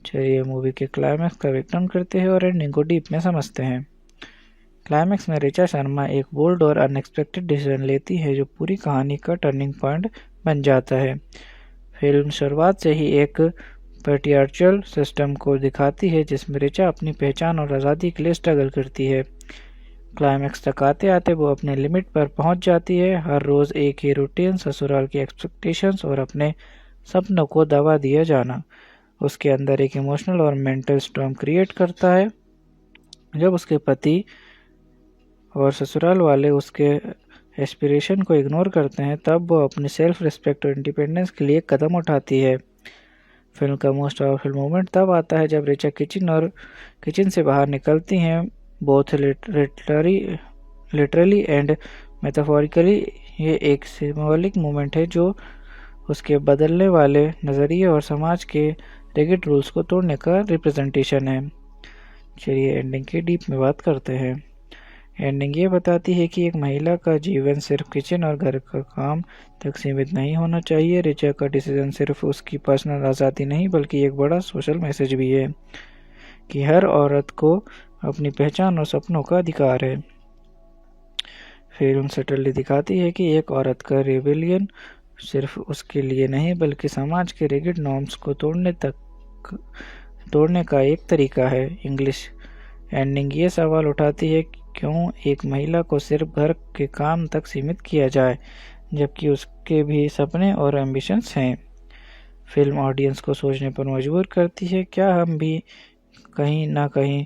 चलिए मूवी के क्लाइमैक्स का ब्रेकडाउन करते हैं और एंडिंग को डीप में समझते हैं। क्लाइमैक्स में ऋचा शर्मा एक बोल्ड और अनएक्सपेक्टेड डिसीजन लेती है जो पूरी कहानी का टर्निंग पॉइंट बन जाता है। फिल्म शुरुआत से ही एक पैट्रियार्चल सिस्टम को दिखाती है जिसमें ऋचा अपनी पहचान और आज़ादी के लिए स्ट्रगल करती है। क्लाइमैक्स तक आते आते वो अपने लिमिट पर पहुंच जाती है। हर रोज़ एक ही रूटीन, ससुराल की एक्सपेक्टेशंस और अपने सपनों को दबा दिया जाना उसके अंदर एक इमोशनल और मेंटल स्टॉर्म क्रिएट करता है। जब उसके पति और ससुराल वाले उसके एस्पिरेशन को इग्नोर करते हैं तब वो अपनी सेल्फ रिस्पेक्ट और इंडिपेंडेंस के लिए कदम उठाती है। फिल्म का मोस्ट पावरफुल मोमेंट तब आता है जब ऋचा किचन से बाहर निकलती हैं। बोथ लिटरली एंड मेटाफोरिकली ये एक सिंबॉलिक मोमेंट है जो उसके बदलने वाले नज़रिए और समाज के रिगिड रूल्स को तोड़ने का रिप्रेजेंटेशन है। चलिए एंडिंग की डीप में बात करते हैं। एंडिंग ये बताती है कि एक महिला का जीवन सिर्फ किचन और घर का काम तक सीमित नहीं होना चाहिए। ऋचा का डिसीजन सिर्फ उसकी पर्सनल आज़ादी नहीं बल्कि एक बड़ा सोशल मैसेज भी है कि हर औरत को अपनी पहचान और सपनों का अधिकार है। फिल्म सटली दिखाती है कि एक औरत का रिबेलियन सिर्फ उसके लिए नहीं बल्कि समाज के रिगिड नॉर्म्स को तोड़ने का एक तरीका है। इंग्लिश एंडिंग ये सवाल उठाती है क्यों एक महिला को सिर्फ घर के काम तक सीमित किया जाए जबकि उसके भी सपने और एम्बिशंस हैं। फिल्म ऑडियंस को सोचने पर मजबूर करती है, क्या हम भी कहीं ना कहीं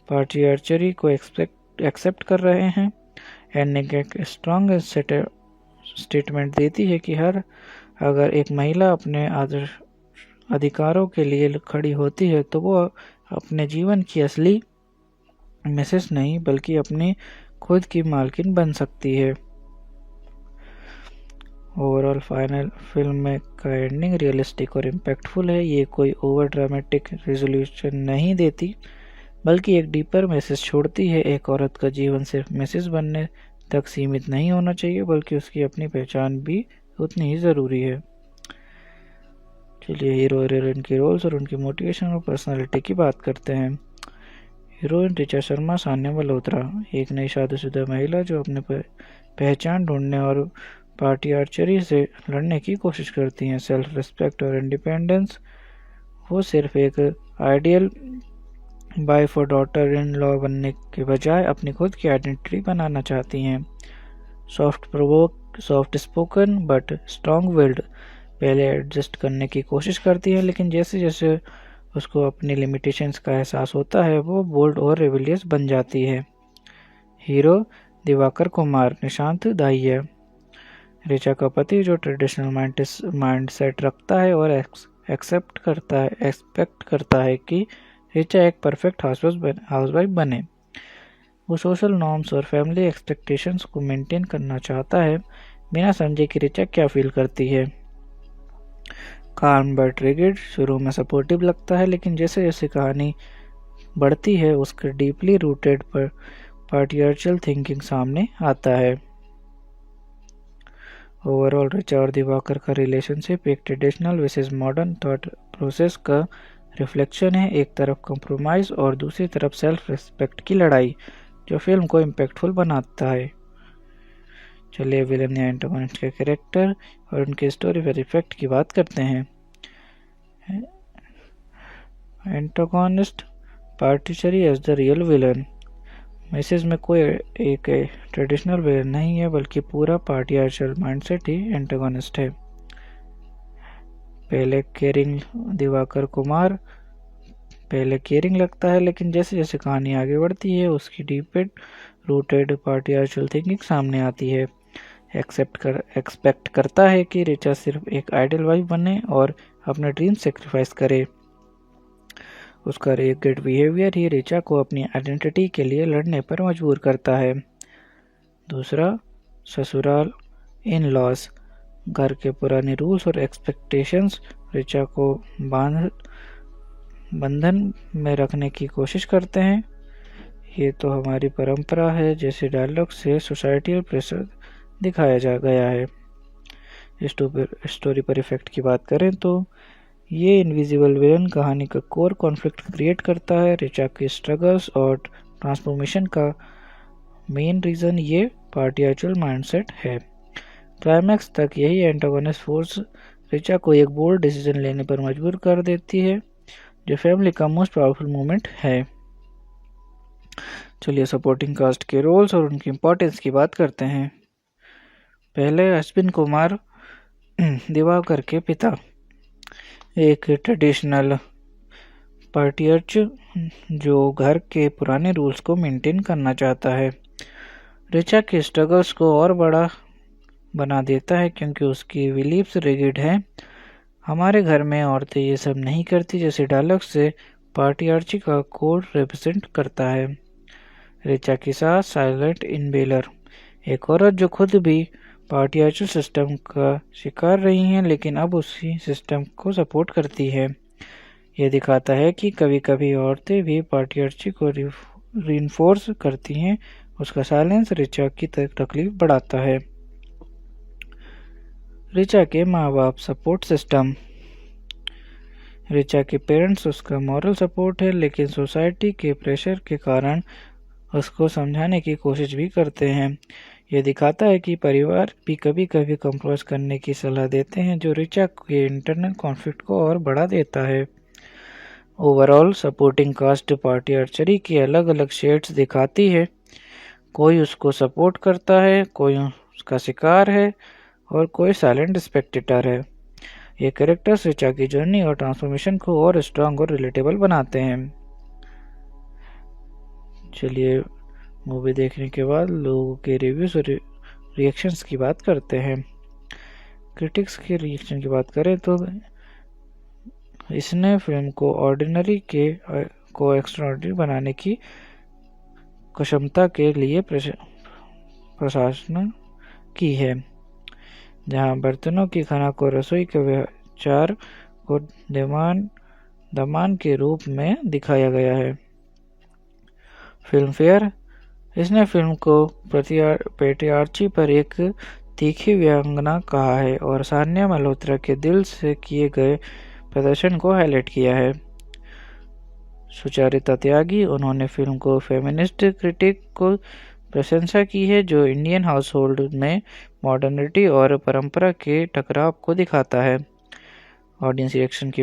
पाट्रियार्चरी को एक्सेप्ट कर रहे हैं। एंडिंग एक स्ट्रॉन्ग स्टेटमेंट देती है कि अगर एक महिला अपने अधिकारों के लिए खड़ी होती है तो वो अपने जीवन की असली मिसेस नहीं बल्कि अपनी खुद की मालकिन बन सकती है। ओवरऑल फाइनल फिल्म में का एंडिंग रियलिस्टिक और इम्पैक्टफुल है। ये कोई ओवर ड्रामेटिक रेजोल्यूशन नहीं देती बल्कि एक डीपर मैसेज छोड़ती है। एक औरत का जीवन सिर्फ मिसेस बनने तक सीमित नहीं होना चाहिए बल्कि उसकी अपनी पहचान भी उतनी ही ज़रूरी है। चलिए हीरो और हीरोइन के रोल्स और उनकी मोटिवेशन और पर्सनालिटी की बात करते हैं। हीरोइन ऋचा शर्मा सान्या मल्होत्रा एक नई शादीशुदा महिला जो अपने पहचान ढूंढने और पाट्रियार्चरी से लड़ने की कोशिश करती हैं। सेल्फ रिस्पेक्ट और इंडिपेंडेंस, वो सिर्फ एक आइडियल वाइफ और डॉटर इन लॉ बनने के बजाय अपनी खुद की आइडेंटिटी बनाना चाहती हैं। Soft spoken but strong willed, पहले एडजस्ट करने की कोशिश करती है लेकिन जैसे जैसे उसको अपनी लिमिटेशंस का एहसास होता है वो बोल्ड और रेबिलियस बन जाती है। हीरो दिवाकर कुमार निशांत दाहिया, ऋचा का पति जो ट्रेडिशनल माइंडसेट रखता है और एक्सपेक्ट करता है कि ऋचा एक परफेक्ट हाउसवाइफ बने। वो सोशल नॉर्म्स और फैमिली एक्सपेक्टेशंस को मेंटेन करना चाहता है बिना समझे कि ऋचा क्या फील करती है। काम बट रिगिड, शुरू में सपोर्टिव लगता है लेकिन जैसे जैसे कहानी बढ़ती है उसके डीपली रूटेड पर पाट्रियार्चल थिंकिंग सामने आता है। ओवरऑल ऋचा और दिवाकर का रिलेशनशिप एक traditional versus modern thought process का रिफ्लेक्शन है। एक तरफ कॉम्प्रोमाइज और दूसरी तरफ सेल्फ रिस्पेक्ट की लड़ाई जो फिल्म को इम्पैक्टफुल बनाता है। चलिए विलन या एंटागोनिस्ट के कैरेक्टर और उनके स्टोरी पर इफेक्ट की बात करते हैं। एंटागोनिस्ट पार्टिशरी as the real villain, message में कोई एक ट्रेडिशनल विलन नहीं है बल्कि पूरा पाट्रियार्चल माइंडसेट ही एंटागोनिस्ट है। पहले केयरिंग लगता है लेकिन जैसे जैसे कहानी आगे बढ़ती है उसकी डीपेड रूटेड पाट्रियार्चल थिंकिंग सामने आती है। एक्सपेक्ट करता है कि ऋचा सिर्फ एक आइडियल वाइफ बने और अपने ड्रीम सेक्रीफाइस करे। उसका रेगेड बिहेवियर ही ऋचा को अपनी आइडेंटिटी के लिए लड़ने पर मजबूर करता है। दूसरा, ससुराल इन लॉस, घर के पुराने रूल्स और एक्सपेक्टेशंस ऋचा को बंधन में रखने की कोशिश करते हैं। ये तो हमारी परंपरा है जैसे डायलॉग से सोसाइटल प्रेशर दिखाया जा गया है। स्टोरी पर इफेक्ट की बात करें तो ये इनविजिबल विलन कहानी का कोर कॉन्फ्लिक्ट क्रिएट करता है। ऋचा की स्ट्रगल्स और ट्रांसफॉर्मेशन का मेन रीज़न ये पाट्रियार्चल माइंडसेट है। क्लाइमैक्स तक यही एंटागोनिस्ट फोर्स ऋचा को एक बोल्ड डिसीजन लेने पर मजबूर कर देती है जो फैमिली का मोस्ट पावरफुल मोमेंट है। चलिए सपोर्टिंग कास्ट के रोल्स और उनकी इम्पोर्टेंस की बात करते हैं। पहले अश्विन कुमार दिवाकर के पिता, एक ट्रेडिशनल पाट्रियार्च जो घर के पुराने रूल्स को मेंटेन करना चाहता है। ऋचा के स्ट्रगल्स को और बड़ा बना देता है क्योंकि उसकी बिलीव्स रिगिड है। हमारे घर में औरतें ये सब नहीं करती जैसे डायलॉग से पाट्रियार्ची का कोड रिप्रेजेंट करता है। ऋचा की सास साइलेंट इनबेलर, एक औरत जो खुद भी पाट्रियार्चल सिस्टम का शिकार रही हैं लेकिन अब उसी सिस्टम को सपोर्ट करती है। यह दिखाता है कि कभी कभी औरतें भी पाट्रियार्ची को रिइंफोर्स करती हैं। उसका साइलेंस ऋचा की तकलीफ बढ़ाता है। ऋचा के माँ बाप सपोर्ट सिस्टम, ऋचा के पेरेंट्स उसका मॉरल सपोर्ट है लेकिन सोसाइटी के प्रेशर के कारण उसको समझाने की कोशिश भी करते हैं। यह दिखाता है कि परिवार भी कभी कभी कंप्रोमाइज करने की सलाह देते हैं जो ऋचा के इंटरनल कॉन्फ्लिक्ट को और बढ़ा देता है। ओवरऑल सपोर्टिंग कास्ट पाट्रियार्चरी की अलग अलग शेड्स दिखाती है। कोई उसको सपोर्ट करता है, कोई उसका शिकार है और कोई साइलेंट स्पेक्टेटर है। ये कैरेक्टर्स ऋचा की जर्नी और ट्रांसफॉर्मेशन को और स्ट्रांग और रिलेटेबल बनाते हैं। चलिए मूवी देखने के बाद लोगों के रिव्यूज और रिएक्शंस की बात करते हैं। क्रिटिक्स के रिएक्शन की बात करें तो इसने फिल्म को ऑर्डिनरी को एक्स्ट्राऑर्डिनरी बनाने की क्षमता के लिए प्रशंसा की है, जहां बर्तनों की खना को रसोई के विचार को दमान के रूप में दिखाया गया है। फिल्म फेयर इसने फिल्म को पेट्रियार्ची पर एक तीखी व्यंग्यात्मकता कहा है और सान्या मल्होत्रा के दिल से किए गए प्रदर्शन को हाईलाइट किया है। सुचारिता त्यागी उन्होंने फिल्म को फेमिनिस्ट क्रिटिक को प्रशंसा की है, जो इंडियन हाउसहोल्ड में मॉडर्निटी और परंपरा के टकराव को दिखाता है। ऑडियंस रिएक्शन की